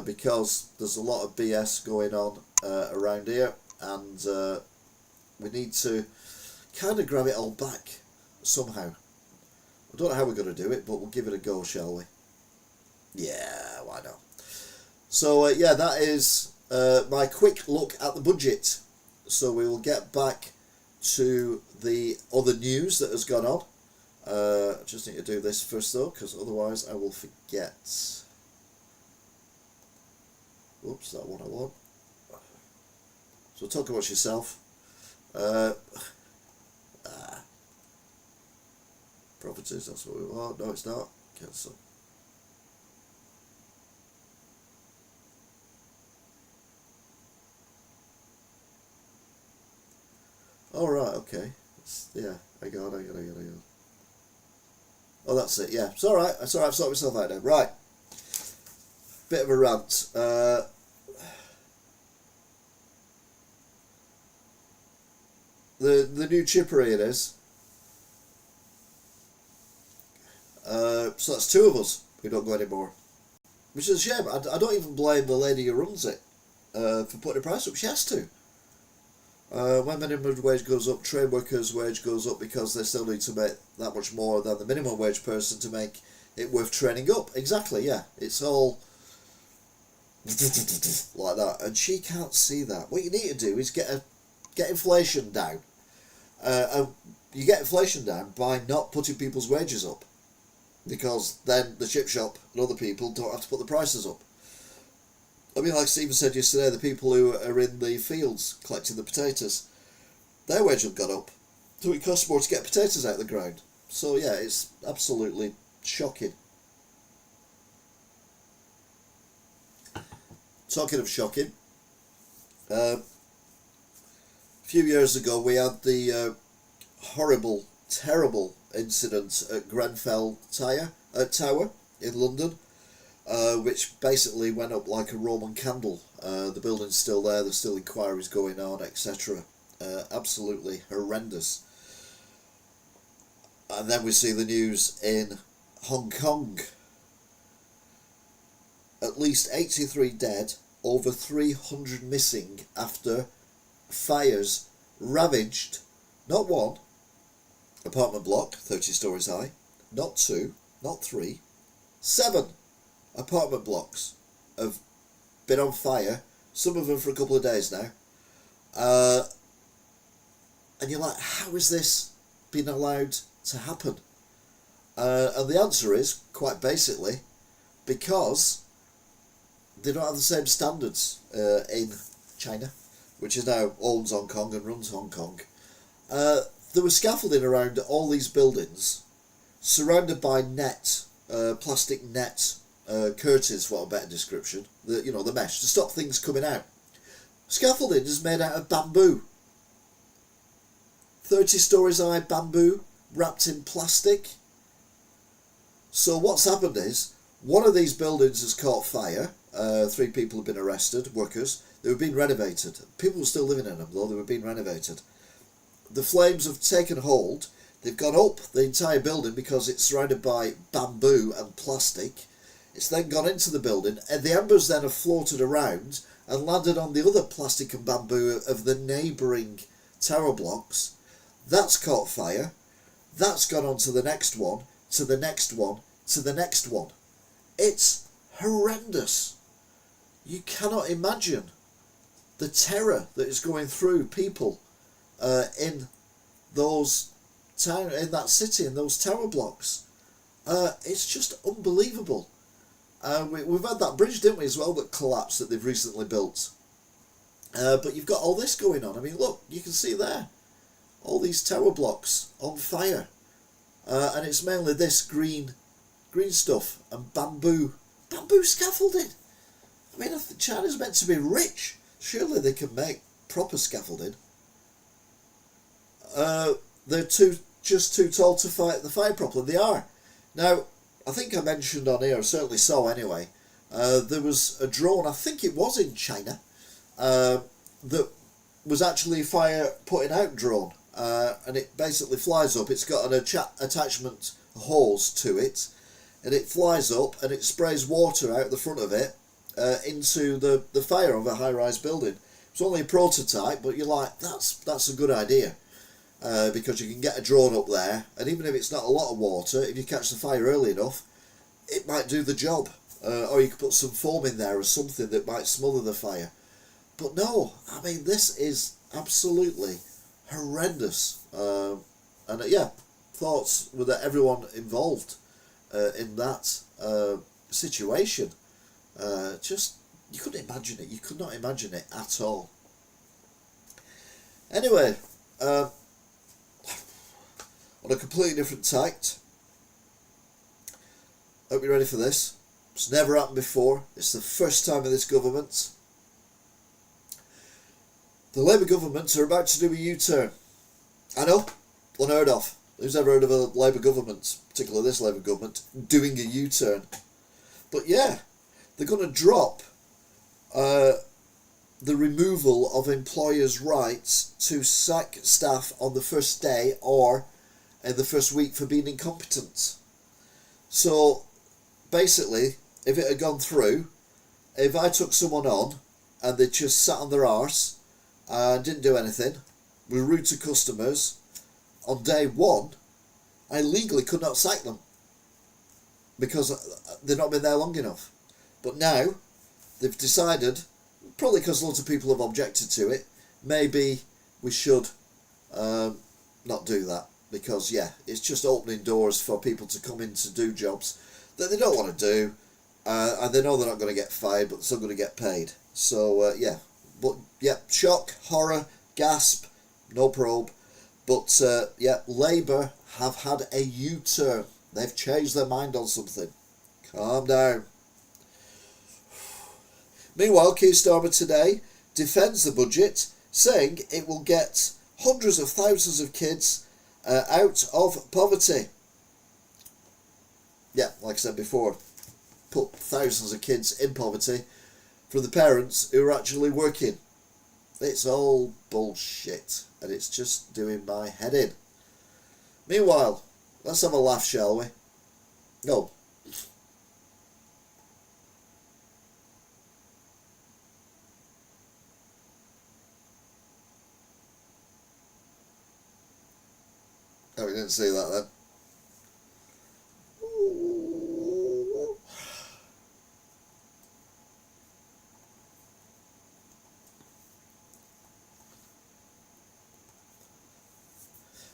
Because there's a lot of BS going on around here, and we need to kind of grab it all back somehow. I don't know how we're going to do it, but we'll give it a go, shall we? Yeah, why not? So yeah, that is my quick look at the budget. So we will get back to the other news that has gone on. I just need to do this first though, because otherwise I will forget. Oops, that one I want. So talk about yourself. Properties, that's what we want. No, it's not. Cancel. Alright, okay. Yeah, I got it. Oh, that's it, yeah. It's alright, I've sorted myself out now. Right. bit of a rant. The new chippery it is. So that's two of us who don't go anymore. Which is a shame. I don't even blame the lady who runs it for putting the price up. She has to. When minimum wage goes up, trade workers' wage goes up because they still need to make that much more than the minimum wage person to make it worth training up. Exactly, yeah. It's all like that. And she can't see that. What you need to do is get inflation down. And you get inflation down by not putting people's wages up. Because then the chip shop and other people don't have to put the prices up. I mean, like Stephen said yesterday, the people who are in the fields collecting the potatoes, their wage have gone up. So it costs more to get potatoes out of the ground. So yeah, it's absolutely shocking. Talking of shocking, a few years ago we had the horrible, terrible incident at Grenfell Tower in London, which basically went up like a Roman candle. The building's still there, there's still inquiries going on, etc. Absolutely horrendous. And then we see the news in Hong Kong. At least 83 dead, over 300 missing after fires ravaged not one apartment block, 30 stories high, not two, not three, 7 apartment blocks have been on fire, some of them for a couple of days now. And you're like, how is this been allowed to happen? And the answer is, quite basically, because they don't have the same standards in China, which is now owns Hong Kong and runs Hong Kong. There was scaffolding around all these buildings, surrounded by net, plastic net curtains, for a better description. The mesh to stop things coming out. Scaffolding is made out of bamboo. 30 stories high bamboo wrapped in plastic. So what's happened is one of these buildings has caught fire. 3 people have been arrested, workers. They were being renovated. People were still living in them though. They were being renovated. The flames have taken hold. They've gone up the entire building because it's surrounded by bamboo and plastic. It's then gone into the building, and the embers then have floated around and landed on the other plastic and bamboo of the neighbouring tower blocks. That's caught fire. That's gone on to the next one, to the next one, to the next one. It's horrendous. You cannot imagine the terror that is going through people in that city, in those tower blocks. It's just unbelievable. We've had that bridge, didn't we, as well, that collapsed that they've recently built. But you've got all this going on. I mean, look, you can see there, all these tower blocks on fire. And it's mainly this green stuff and bamboo scaffolding. I mean, if China's meant to be rich, surely they can make proper scaffolding. They're just too tall to fight the fire properly. They are. Now, I think I mentioned on here, I certainly saw anyway, there was a drone, I think it was in China, that was actually a fire putting out drone. And it basically flies up. It's got an attachment hose to it, and it flies up and it sprays water out the front of it into the fire of a high-rise building. It's only a prototype, but you're like, that's a good idea, because you can get a drone up there, and even if it's not a lot of water, if you catch the fire early enough, it might do the job. Or you could put some foam in there or something that might smother the fire. But no, I mean, this is absolutely horrendous. Thoughts with everyone involved in that situation. You couldn't imagine it. You could not imagine it at all. Anyway, on a completely different tact, hope you're ready for this. It's never happened before. It's the first time in this government. The Labour government are about to do a U-turn. I know, unheard of. Who's ever heard of a Labour government, particularly this Labour government, doing a U-turn? But yeah, they're going to drop the removal of employers' rights to sack staff on the first day or in the first week for being incompetent. So basically, if it had gone through, if I took someone on and they just sat on their arse and didn't do anything, were rude to customers, on day one, I legally could not sack them because they've not been there long enough. But now, they've decided, probably because lots of people have objected to it, maybe we should not do that. Because, yeah, it's just opening doors for people to come in to do jobs that they don't want to do, and they know they're not going to get fired, but they're still going to get paid. So, yeah. But, yeah, shock, horror, gasp, no probe. But, yeah, Labour have had a U-turn. They've changed their mind on something. Calm down. Meanwhile, Keir Starmer today defends the budget, saying it will get hundreds of thousands of kids out of poverty. Yeah, like I said before, put thousands of kids in poverty from the parents who are actually working. It's all bullshit, and it's just doing my head in. Meanwhile, let's have a laugh, shall we? No. Oh, we didn't see that then.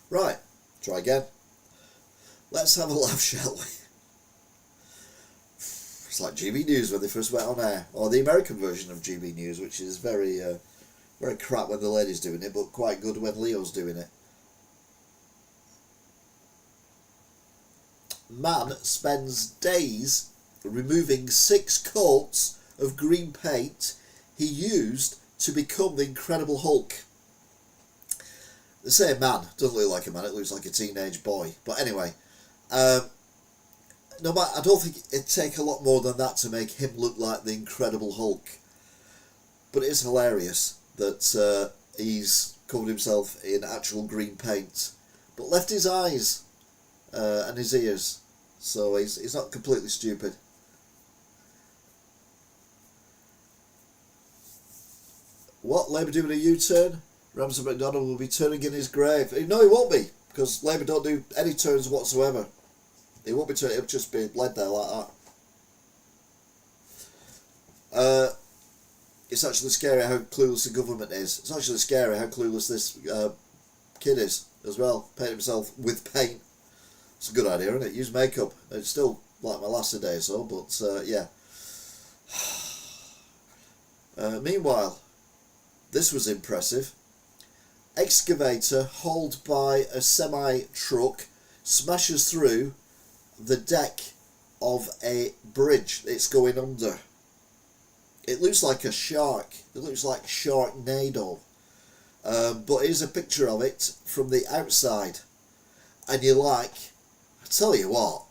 Right, try again. Let's have a laugh, shall we? It's like GB News when they first went on air, or the American version of GB News, which is very, very crap when the lady's doing it, but quite good when Leo's doing it. Man spends days removing 6 coats of green paint he used to become the Incredible Hulk. They say man, doesn't look like a man, it looks like a teenage boy. But anyway, no matter, I don't think it'd take a lot more than that to make him look like the Incredible Hulk. But it is hilarious that he's covered himself in actual green paint, but left his eyes and his ears. So he's not completely stupid. What? Labour doing a U-turn? Ramsay MacDonald will be turning in his grave. No, he won't be, because Labour don't do any turns whatsoever. He won't be turning, he'll just be led there like that. It's actually scary how clueless the government is. It's actually scary how clueless this kid is as well. Paint himself with paint. It's a good idea, isn't it? Use makeup. It's still like my last day or so, but yeah. Meanwhile, this was impressive. Excavator hauled by a semi-truck smashes through the deck of a bridge. It's going under. It looks like a shark. It looks like Sharknado. But here's a picture of it from the outside. And you're like, I tell you what,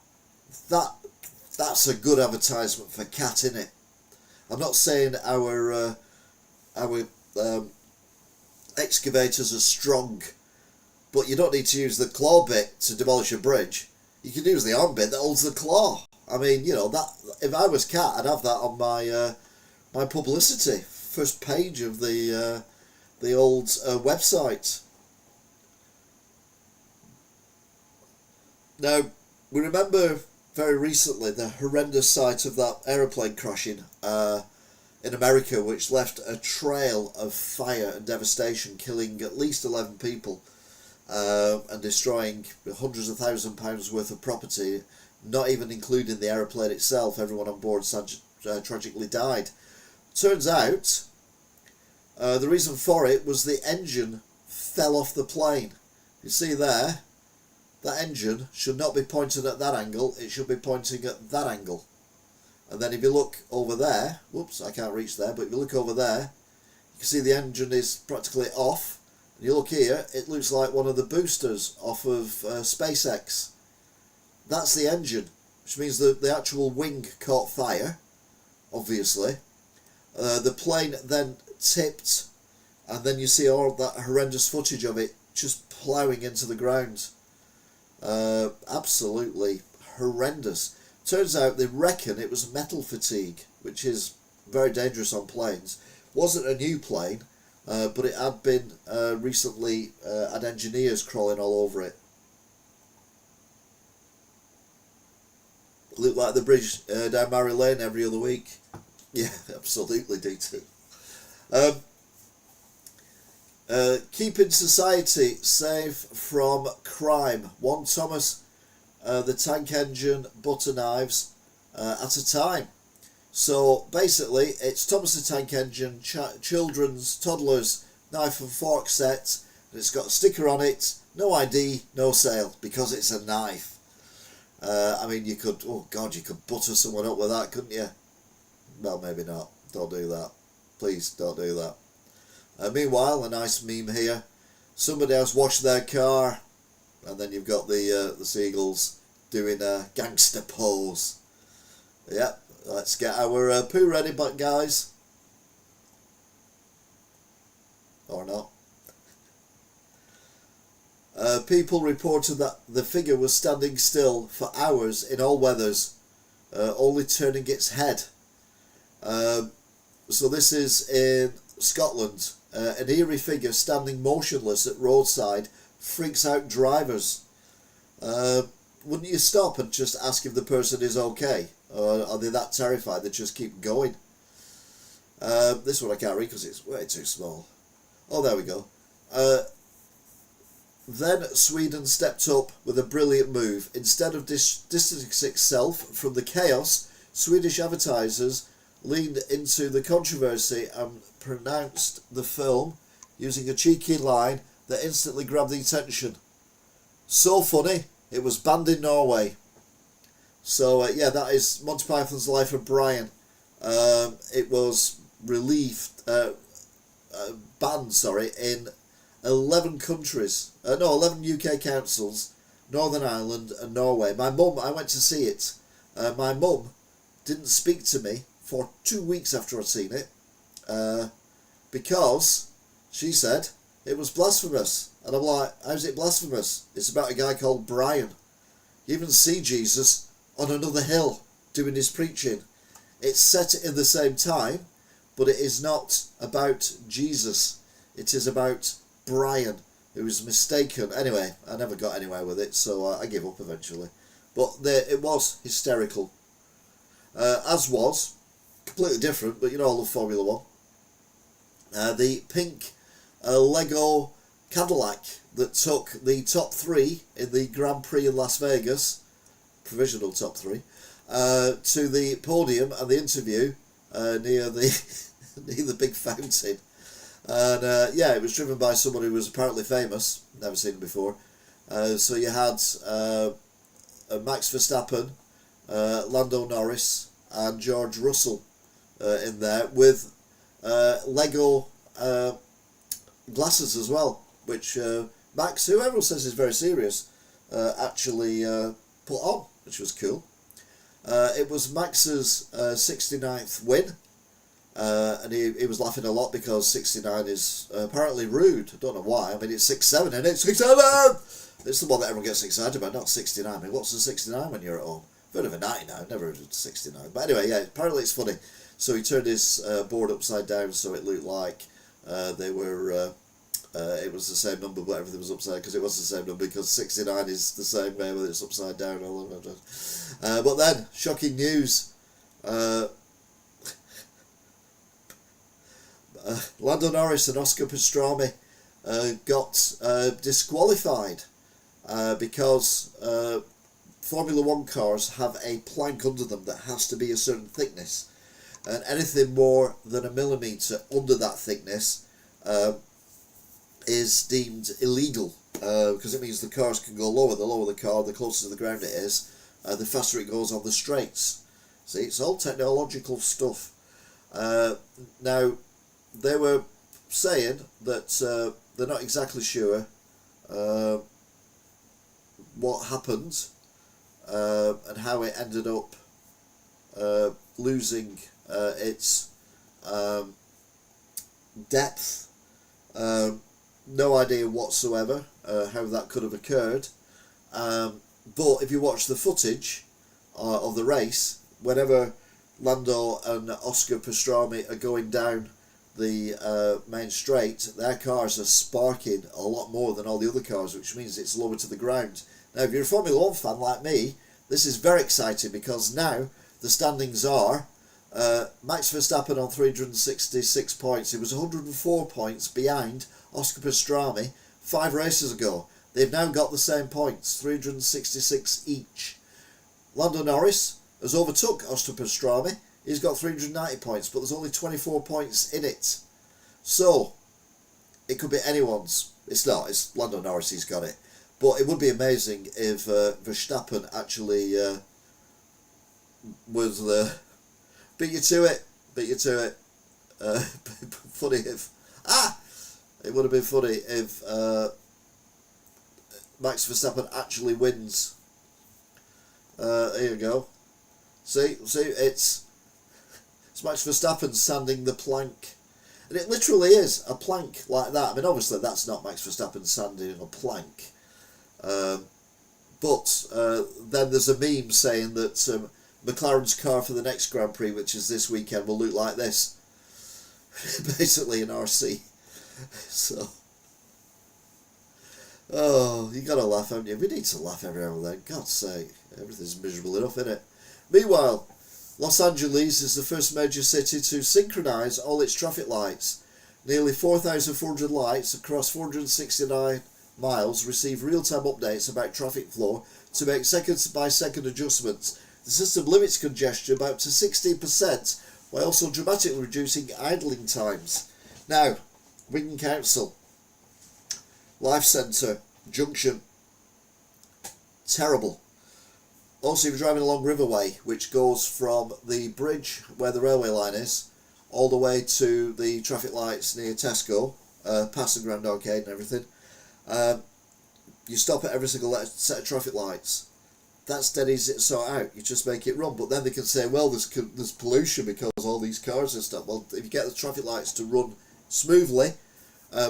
that's a good advertisement for cat, innit? I'm not saying our excavators are strong, but you don't need to use the claw bit to demolish a bridge. You can use the arm bit that holds the claw. I mean, you know, that if I was cat, I'd have that on my my publicity first page of the old website. Now, we remember very recently the horrendous sight of that aeroplane crashing in America, which left a trail of fire and devastation, killing at least 11 people and destroying hundreds of £1,000s worth of property, not even including the aeroplane itself. Everyone on board tragically died. Turns out the reason for it was the engine fell off the plane. You see there, that engine should not be pointed at that angle, it should be pointing at that angle. And then if you look over there, whoops, I can't reach there, but if you look over there, you can see the engine is practically off. And you look here, it looks like one of the boosters off of SpaceX. That's the engine, which means that the actual wing caught fire, obviously. The plane then tipped, and then you see all that horrendous footage of it just ploughing into the ground. Absolutely horrendous. Turns out they reckon it was metal fatigue, which is very dangerous on planes. Wasn't a new plane, but it had been recently had engineers crawling all over it. Looked like the bridge down Mary Lane every other week. Yeah, absolutely, DT. Keeping society safe from crime. One Thomas the Tank Engine butter knives at a time. So basically, it's Thomas the Tank Engine children's toddlers knife and fork set, and it's got a sticker on it. No ID, no sale, because it's a knife. I mean, you could, oh God, you could butter someone up with that, couldn't you? Well, maybe not. Don't do that. Please don't do that. Meanwhile, a nice meme here. Somebody has washed their car, and then you've got the seagulls doing a gangster pose. Yep, let's get our poo ready, but guys. Or not. People reported that the figure was standing still for hours in all weathers, only turning its head. So this is in Scotland. An eerie figure standing motionless at roadside freaks out drivers. Wouldn't you stop and just ask if the person is okay? Or are they that terrified they just keep going? This one I can't read because it's way too small. Oh, there we go. Then Sweden stepped up with a brilliant move. Instead of distancing itself from the chaos, Swedish advertisers leaned into the controversy and pronounced the film using a cheeky line that instantly grabbed the attention. So funny, it was banned in Norway. So yeah, that is Monty Python's Life of Brian. It was banned, in 11 countries. 11 UK councils, Northern Ireland and Norway. My mum, I went to see it. My mum didn't speak to me for 2 weeks after I'd seen it, because she said it was blasphemous. And I'm like, how's it blasphemous? It's about a guy called Brian. You even see Jesus on another hill doing his preaching. It's set in the same time, but it is not about Jesus. It is about Brian, who was mistaken. Anyway, I never got anywhere with it, so I gave up eventually. But it was hysterical. As was, completely different, but you know I love Formula 1. The pink Lego Cadillac that took the top 3 in the Grand Prix in Las Vegas, provisional top 3, to the podium and the interview near the big fountain. And yeah, it was driven by someone who was apparently famous, never seen him before. So you had Max Verstappen, Lando Norris and George Russell in there with Lego glasses as well, which Max, who everyone says is very serious, actually put on, which was cool. It was Max's 69th win. And he was laughing a lot because 69 is apparently rude. I don't know why. I mean, it's 6'7", isn't it? 6'7". It's the one that everyone gets excited about, not 69. I mean, what's a 69 when you're at home? I've heard of a 99, never heard of 69. But anyway, yeah, apparently it's funny. So he turned his board upside down so it looked like they were... it was the same number, but everything was upside, because it was the same number, because 69 is the same way, whether it's upside down or... but then, shocking news. Lando Norris and Oscar Pastrami got disqualified because Formula 1 cars have a plank under them that has to be a certain thickness, and anything more than a millimetre under that thickness is deemed illegal, because it means the cars can go lower. The lower the car, the closer to the ground it is, the faster it goes on the straights. See, it's all technological stuff. Now, they were saying that they're not exactly sure what happened and how it ended up losing its depth. No idea whatsoever how that could have occurred. But if you watch the footage of the race, whenever Lando and Oscar Pastrami are going down the main straight, their cars are sparking a lot more than all the other cars, which means it's lower to the ground. Now, if you're a Formula 1 fan like me, this is very exciting, because now the standings are Max Verstappen on 366 points. He was 104 points behind Oscar Pastrami 5 races ago. They've now got the same points, 366 each. Lando Norris has overtook Oscar Pastrami. He's got 390 points, but there's only 24 points in it. So, it could be anyone's. It's not, it's Lando Norris, he's got it. But it would be amazing if Verstappen actually was the... Beat you to it. Funny if... It would have been funny if Max Verstappen actually wins. Here you go. See, it's Max Verstappen sanding the plank. And it literally is a plank like that. I mean, obviously that's not Max Verstappen sanding a plank. But then there's a meme saying that McLaren's car for the next Grand Prix, which is this weekend, will look like this. Basically an RC. So... Oh, you gotta laugh, haven't you? We need to laugh every now and then. God's sake, everything's miserable enough, isn't it? Meanwhile, Los Angeles is the first major city to synchronise all its traffic lights. Nearly 4,400 lights across 469 miles receive real-time updates about traffic flow to make second-by-second adjustments. The system limits congestion by up to 16%, while also dramatically reducing idling times. Now, Wigan Council, Life Centre, Junction, terrible. Also, if you're driving along Riverway, which goes from the bridge where the railway line is, all the way to the traffic lights near Tesco, past the Grand Arcade and everything, you stop at every single set of traffic lights. That's dead easy to sort out. You just make it run. But then they can say, well, there's pollution because all these cars and stuff. Well, if you get the traffic lights to run smoothly,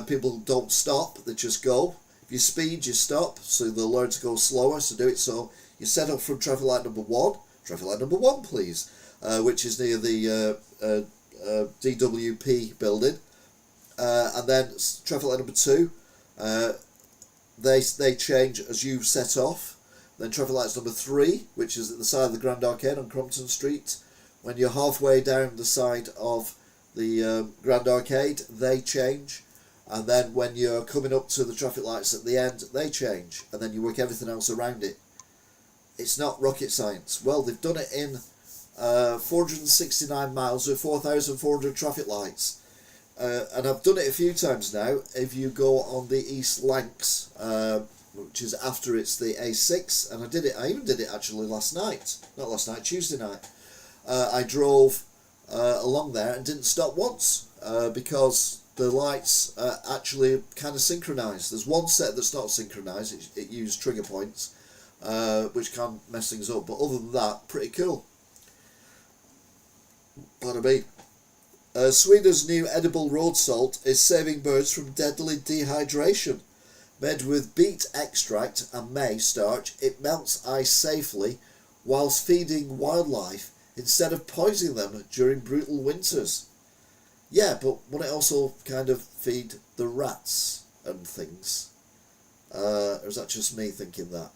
people don't stop, they just go. If you speed, you stop, so they'll learn to go slower, so do it. So you set up from traffic light number 1, please, which is near the DWP building, and then traffic light number 2, they change as you set off. Then traffic lights number 3, which is at the side of the Grand Arcade on Crompton Street. When you're halfway down the side of the Grand Arcade, they change. And then when you're coming up to the traffic lights at the end, they change. And then you work everything else around it. It's not rocket science. Well, they've done it in 469 miles with 4,400 traffic lights. And I've done it a few times now. If you go on the East Lancs, which is after it's the A6, and I even did it actually Tuesday night. I drove along there and didn't stop once because the lights actually kind of synchronised. There's one set that's not synchronised. It used trigger points, which can mess things up. But other than that, pretty cool. Pardon me. Sweden's new edible road salt is saving birds from deadly dehydration. Made with beet extract and maize starch, it melts ice safely whilst feeding wildlife instead of poisoning them during brutal winters. Yeah, but won't it also kind of feed the rats and things? Or is that just me thinking that?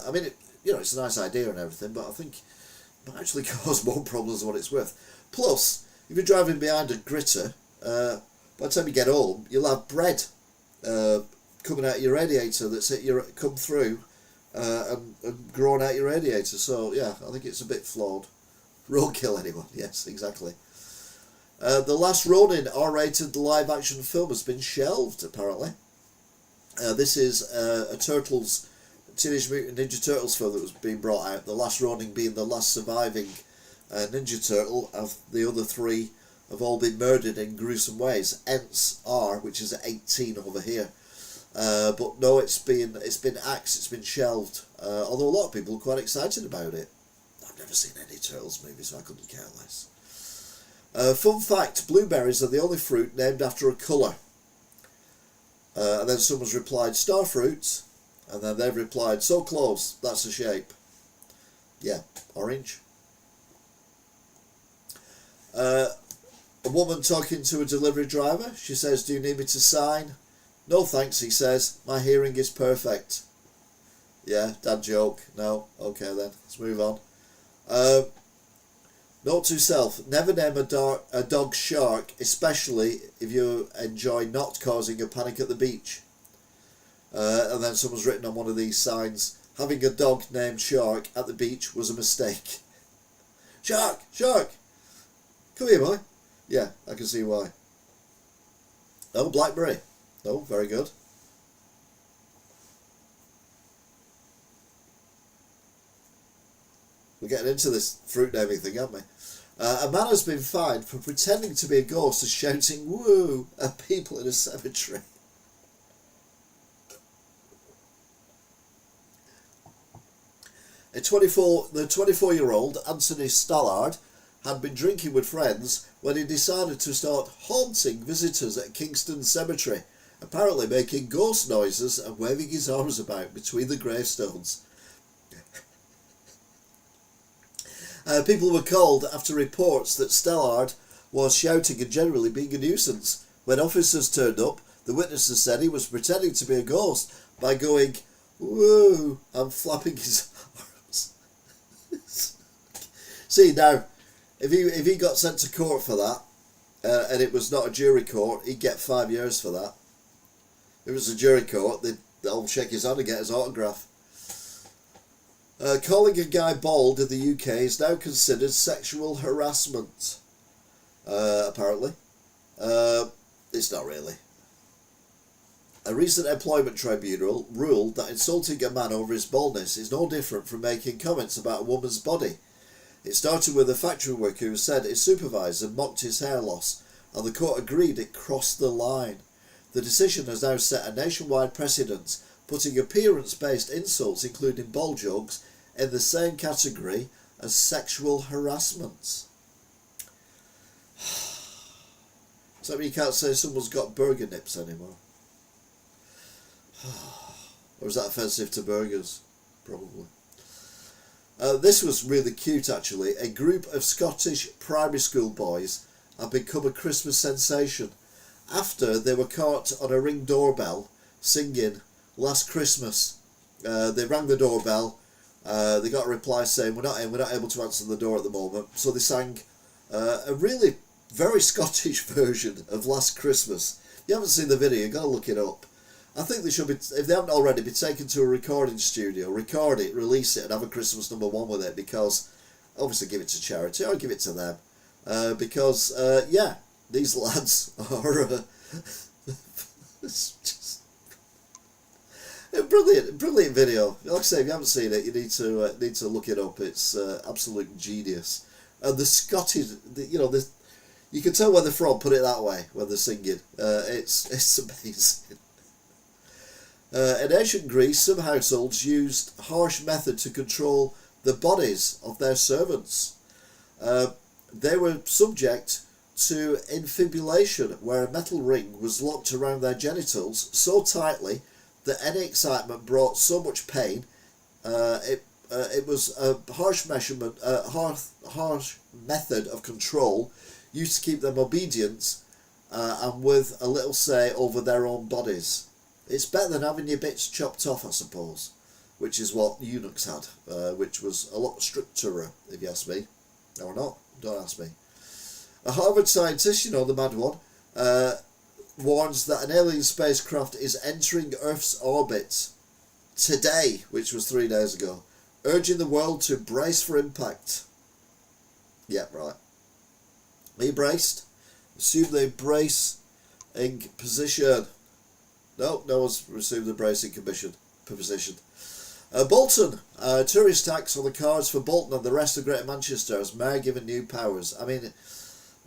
I mean, it's a nice idea and everything, but I think it might actually cause more problems than what it's worth. Plus, if you're driving behind a gritter, by the time you get home, you'll have bread coming out of your radiator that's come through and grown out your radiator. So, yeah, I think it's a bit flawed. Roadkill, anyone? Yes, exactly. The Last Ronin R-rated live-action film has been shelved, apparently. This is a Teenage Mutant Ninja Turtles film that was being brought out. The Last Ronin being the last surviving Ninja Turtle, of the other 3 have all been murdered in gruesome ways. Hence R, which is at 18 over here. But no, it's been axed, it's been shelved. Although a lot of people are quite excited about it. I've never seen any Turtles movies, so I couldn't care less. Fun fact, blueberries are the only fruit named after a colour. And then someone's replied, star fruits. And then they've replied, so close, that's the shape. Yeah, orange. A woman talking to a delivery driver. She says, do you need me to sign? No thanks, he says. My hearing is perfect. Yeah, dad joke. No, okay then, let's move on. Note to self, never name a dog Shark, especially if you enjoy not causing a panic at the beach. And then someone's written on one of these signs, having a dog named Shark at the beach was a mistake. Shark! Shark! Come here, boy. Yeah, I can see why. Oh, blackberry. Oh, very good. We're getting into this fruit naming thing, aren't we? A man has been fined for pretending to be a ghost and shouting woo at people in a cemetery. The 24-year-old Anthony Stallard had been drinking with friends when he decided to start haunting visitors at Kingston Cemetery, apparently making ghost noises and waving his arms about between the gravestones. People were called after reports that Stallard was shouting and generally being a nuisance. When officers turned up, the witnesses said he was pretending to be a ghost by going woo and flapping his arms. See, now, if he got sent to court for that, and it was not a jury court, he'd get 5 years for that. If it was a jury court, they'll shake his hand and get his autograph. Calling a guy bald in the UK is now considered sexual harassment. Apparently. It's not really. A recent employment tribunal ruled that insulting a man over his baldness is no different from making comments about a woman's body. It started with a factory worker who said his supervisor mocked his hair loss, and the court agreed it crossed the line. The decision has now set a nationwide precedent, putting appearance-based insults, including bald jokes, in the same category as sexual harassment. So you can't say someone's got burger nips anymore. Or is that offensive to burgers? Probably. This was really cute actually. A group of Scottish primary school boys have become a Christmas sensation after they were caught on a Ring doorbell singing Last Christmas. They rang the doorbell. They got a reply saying we're not able to answer the door at the moment. So they sang a really very Scottish version of Last Christmas. If you haven't seen the video, you've got to look it up. I think they should be, if they haven't already, be taken to a recording studio, record it, release it, and have a Christmas #1 with it, because obviously give it to charity or give it to them. Because yeah, these lads are it's just a brilliant video. Like I say, if you haven't seen it, you need to look it up. It's absolute genius. And the Scottish, you can tell where they're from. Put it that way when they're singing. It's amazing. In ancient Greece, some households used harsh method to control the bodies of their servants. They were subject to infibulation, where a metal ring was locked around their genitals so tightly that any excitement brought so much pain. It was a harsh method of control used to keep them obedient and with a little say over their own bodies. It's better than having your bits chopped off, I suppose, which is what eunuchs had, which was a lot stricter, if you ask me. Or not, don't ask me. A Harvard scientist, the mad one, warns that an alien spacecraft is entering Earth's orbit today, which was 3 days ago, urging the world to brace for impact. Yeah, right. Are you braced? Assume the bracing position. No one's received the bracing position. Bolton, tourist tax on the cards for Bolton and the rest of Greater Manchester as Mayor given new powers. I mean,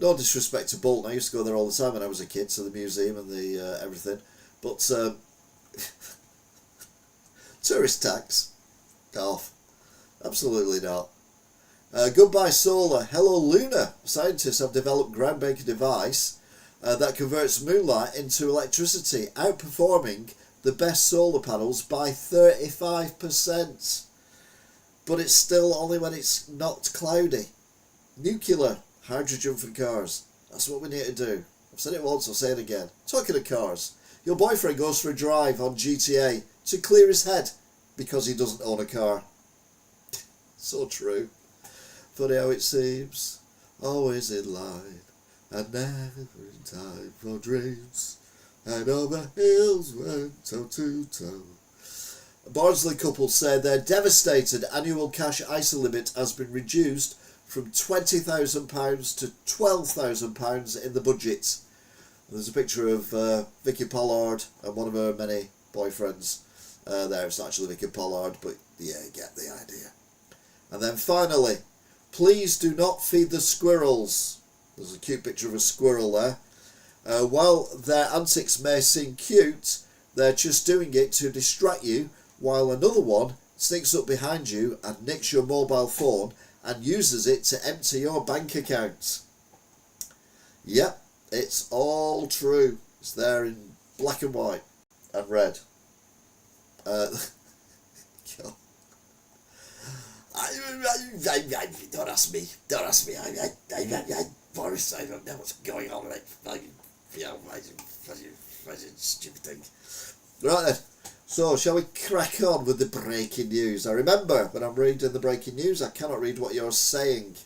no disrespect to Bolton, I used to go there all the time when I was a kid, to the museum and the everything, but tourist tax? Off. Absolutely not. Goodbye solar. Hello Luna. Scientists have developed groundbreaking device that converts moonlight into electricity, outperforming the best solar panels by 35%. But it's still only when it's not cloudy. Nuclear hydrogen for cars. That's what we need to do. I've said it once, I'll say it again. Talking of cars, your boyfriend goes for a drive on GTA to clear his head because he doesn't own a car. So true. Funny how it seems, always in line, and never in time for dreams, and over hills went toe to toe. A Bardsley couple said their devastated annual cash ISA limit has been reduced from £20,000 to £12,000 in the budget. There's a picture of Vicky Pollard and one of her many boyfriends there. It's not actually Vicky Pollard, but yeah, you get the idea. And then finally, please do not feed the squirrels. There's a cute picture of a squirrel there. While their antics may seem cute, they're just doing it to distract you, while another one sneaks up behind you and nicks your mobile phone and uses it to empty your bank account. Yep, it's all true. It's there in black and white and red. Don't ask me. Boris, I don't know what's going on. Stupid thing. Right then. So, shall we crack on with the breaking news? Now remember, when I'm reading the breaking news, I cannot read what you're saying.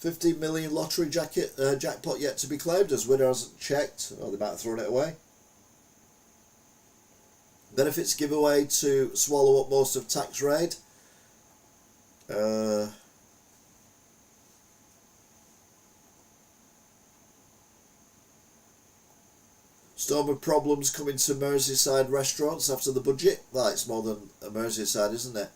$15 million lottery jackpot yet to be claimed, as winner hasn't checked, or they might have thrown it away. Benefits giveaway to swallow up most of tax raid. Storm of problems coming to Merseyside restaurants after the budget. Well, it's more than a Merseyside, isn't it?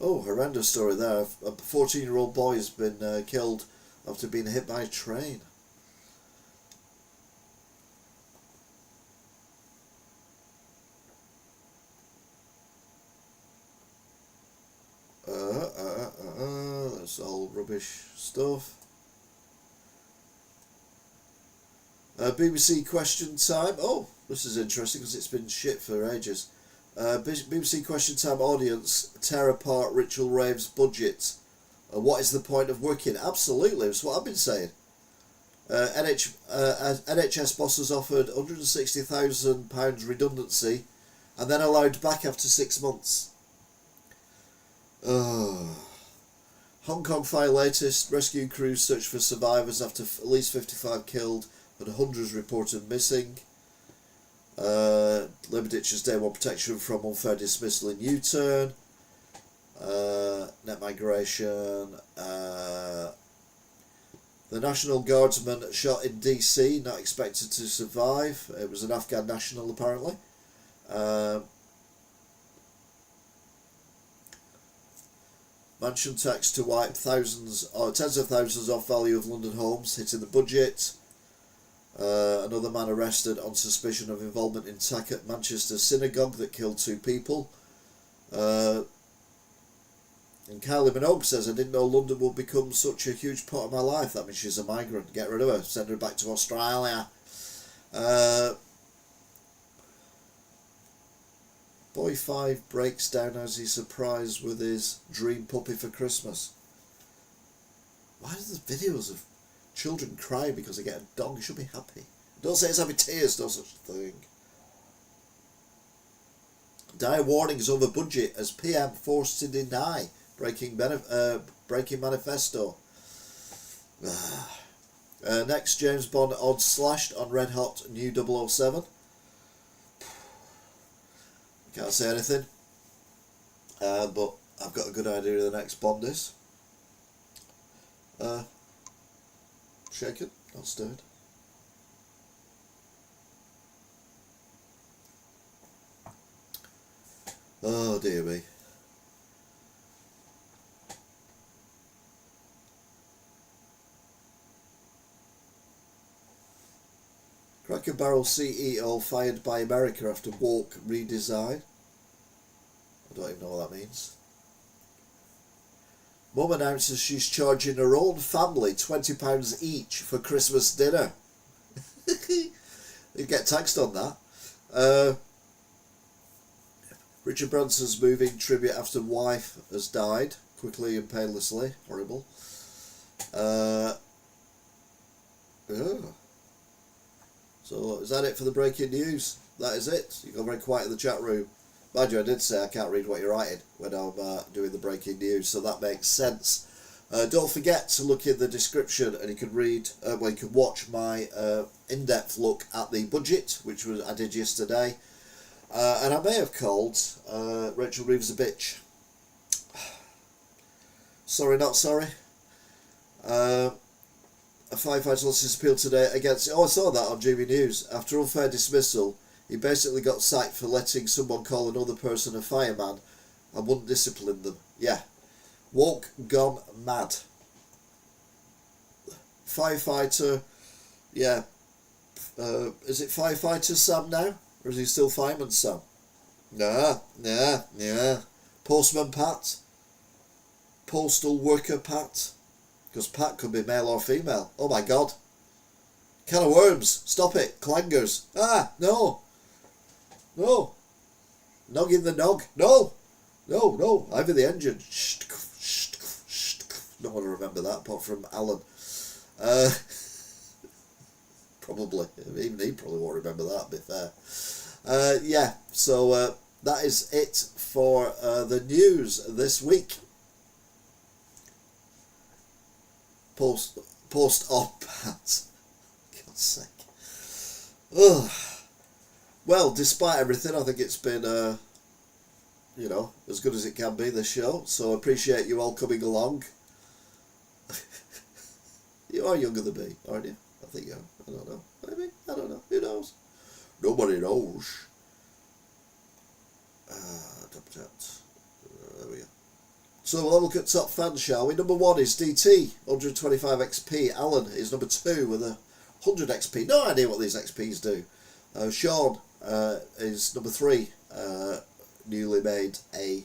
Oh, horrendous story there. A 14-year-old boy has been killed after being hit by a train. That's all rubbish stuff. BBC question time. Oh, this is interesting because it's been shit for ages. BBC question time audience tear apart Ritual Rave's budget. What is the point of working? Absolutely, that's what I've been saying. NHS bosses offered £160,000 redundancy and then allowed back after 6 months. Hong Kong fire latest. Rescue crews search for survivors after at least 55 killed and hundreds reported missing. Labour ditches Day 1 protection from unfair dismissal in U-turn. Net migration. The National Guardsman shot in DC, not expected to survive. It was an Afghan national apparently. Mansion tax to wipe tens of thousands off value of London homes, hitting the budget. Another man arrested on suspicion of involvement in attack at Manchester synagogue that killed 2 people. And Kylie Minogue says, I didn't know London would become such a huge part of my life. That means she's a migrant. Get rid of her. Send her back to Australia. Boy 5 breaks down as he's surprised with his dream puppy for Christmas. Why are there videos of children crying because they get a dog? You should be happy. Don't say it's having tears, no such thing. Dire warnings over budget as PM forced to deny breaking manifesto. Next, James Bond odds slashed on Red Hot new 007. Can't say anything, but I've got a good idea who the next Bond is. Shaken, not stirred. Oh dear me. Cracker Barrel CEO fired by America after woke redesign. I don't even know what that means. Mum announces she's charging her own family £20 each for Christmas dinner. You get taxed on that. Richard Branson's moving tribute after wife has died quickly and painlessly. Horrible. So is that it for the breaking news? That is it. You got very quiet in the chat room. Mind you, I did say I can't read what you're writing when I'm doing the breaking news, so that makes sense. Don't forget to look in the description, and you can read. You can watch my in-depth look at the budget, which I did yesterday. And I may have called Rachel Reeves a bitch. Sorry, not sorry. A firefighter lost his appeal today against... Oh, I saw that on GB News. After unfair dismissal, he basically got sacked for letting someone call another person a fireman and wouldn't discipline them. Yeah. Woke gone mad. Firefighter... Yeah. Is it Firefighter Sam now? Or is he still Fireman Sam? Nah. Postman Pat. Postal Worker Pat. Because Pat could be male or female. Oh my god. Can of worms. Stop it. Clangers. No. Nogging the nog. No. Over the engine. No one will remember that apart from Alan. Probably. Even he probably won't remember that, to be fair. Yeah, so that is it for the news this week. Post on Pat. God's sake. Ugh. Well, despite everything, I think it's been, as good as it can be, this show. So I appreciate you all coming along. You are younger than me, aren't you? I think you are. I don't know. Maybe. I don't know. Who knows? Nobody knows. There we go. So we'll have a look at top fans, shall we? Number 1 is DT, 125 XP. Alan is number 2 with 100 XP. No idea what these XPs do. Sean is number 3, newly made a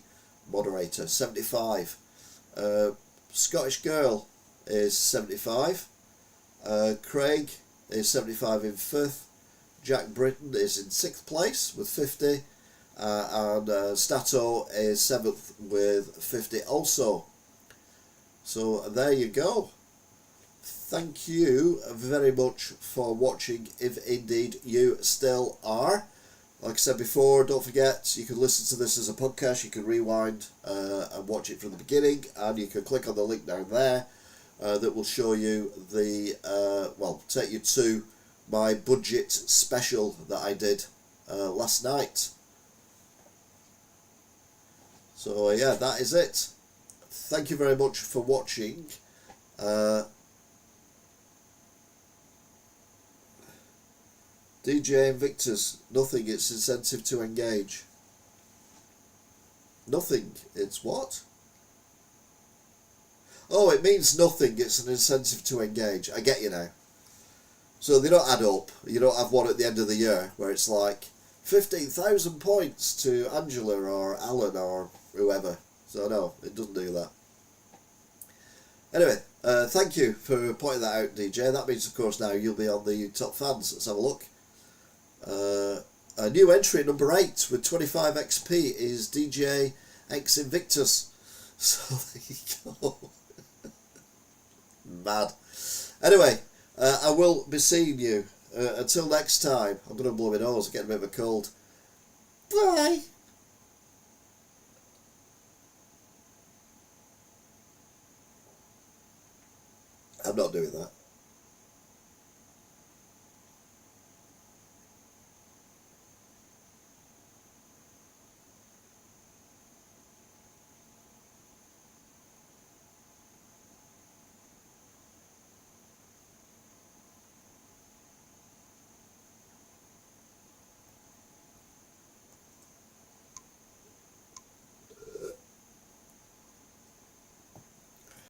moderator, 75. Scottish Girl is 75. Craig is 75 in 5th. Jack Britton is in 6th place with 50. And Stato is 7th with 50 also. So there you go. Thank you very much for watching, if indeed you still are. Like I said before, don't forget you can listen to this as a podcast. You can rewind and watch it from the beginning, and you can click on the link down there that will show you the take you to my budget special that I did last night. So yeah, that is it. Thank you very much for watching. DJ Invictus, nothing, it's incentive to engage. Nothing, it's what? Oh, it means nothing, it's an incentive to engage. I get you now. So they don't add up. You don't have one at the end of the year where it's like 15,000 points to Angela or Alan or whoever. So no, it doesn't do that. Anyway, thank you for pointing that out, DJ. That means, of course, now you'll be on the top fans. Let's have a look. A new entry, number 8, with 25 XP is DJ X Invictus. So there you go. Mad. Anyway, I will be seeing you. Until next time, I'm going to blow my nose. I'm getting a bit of a cold. Bye. I'm not doing that.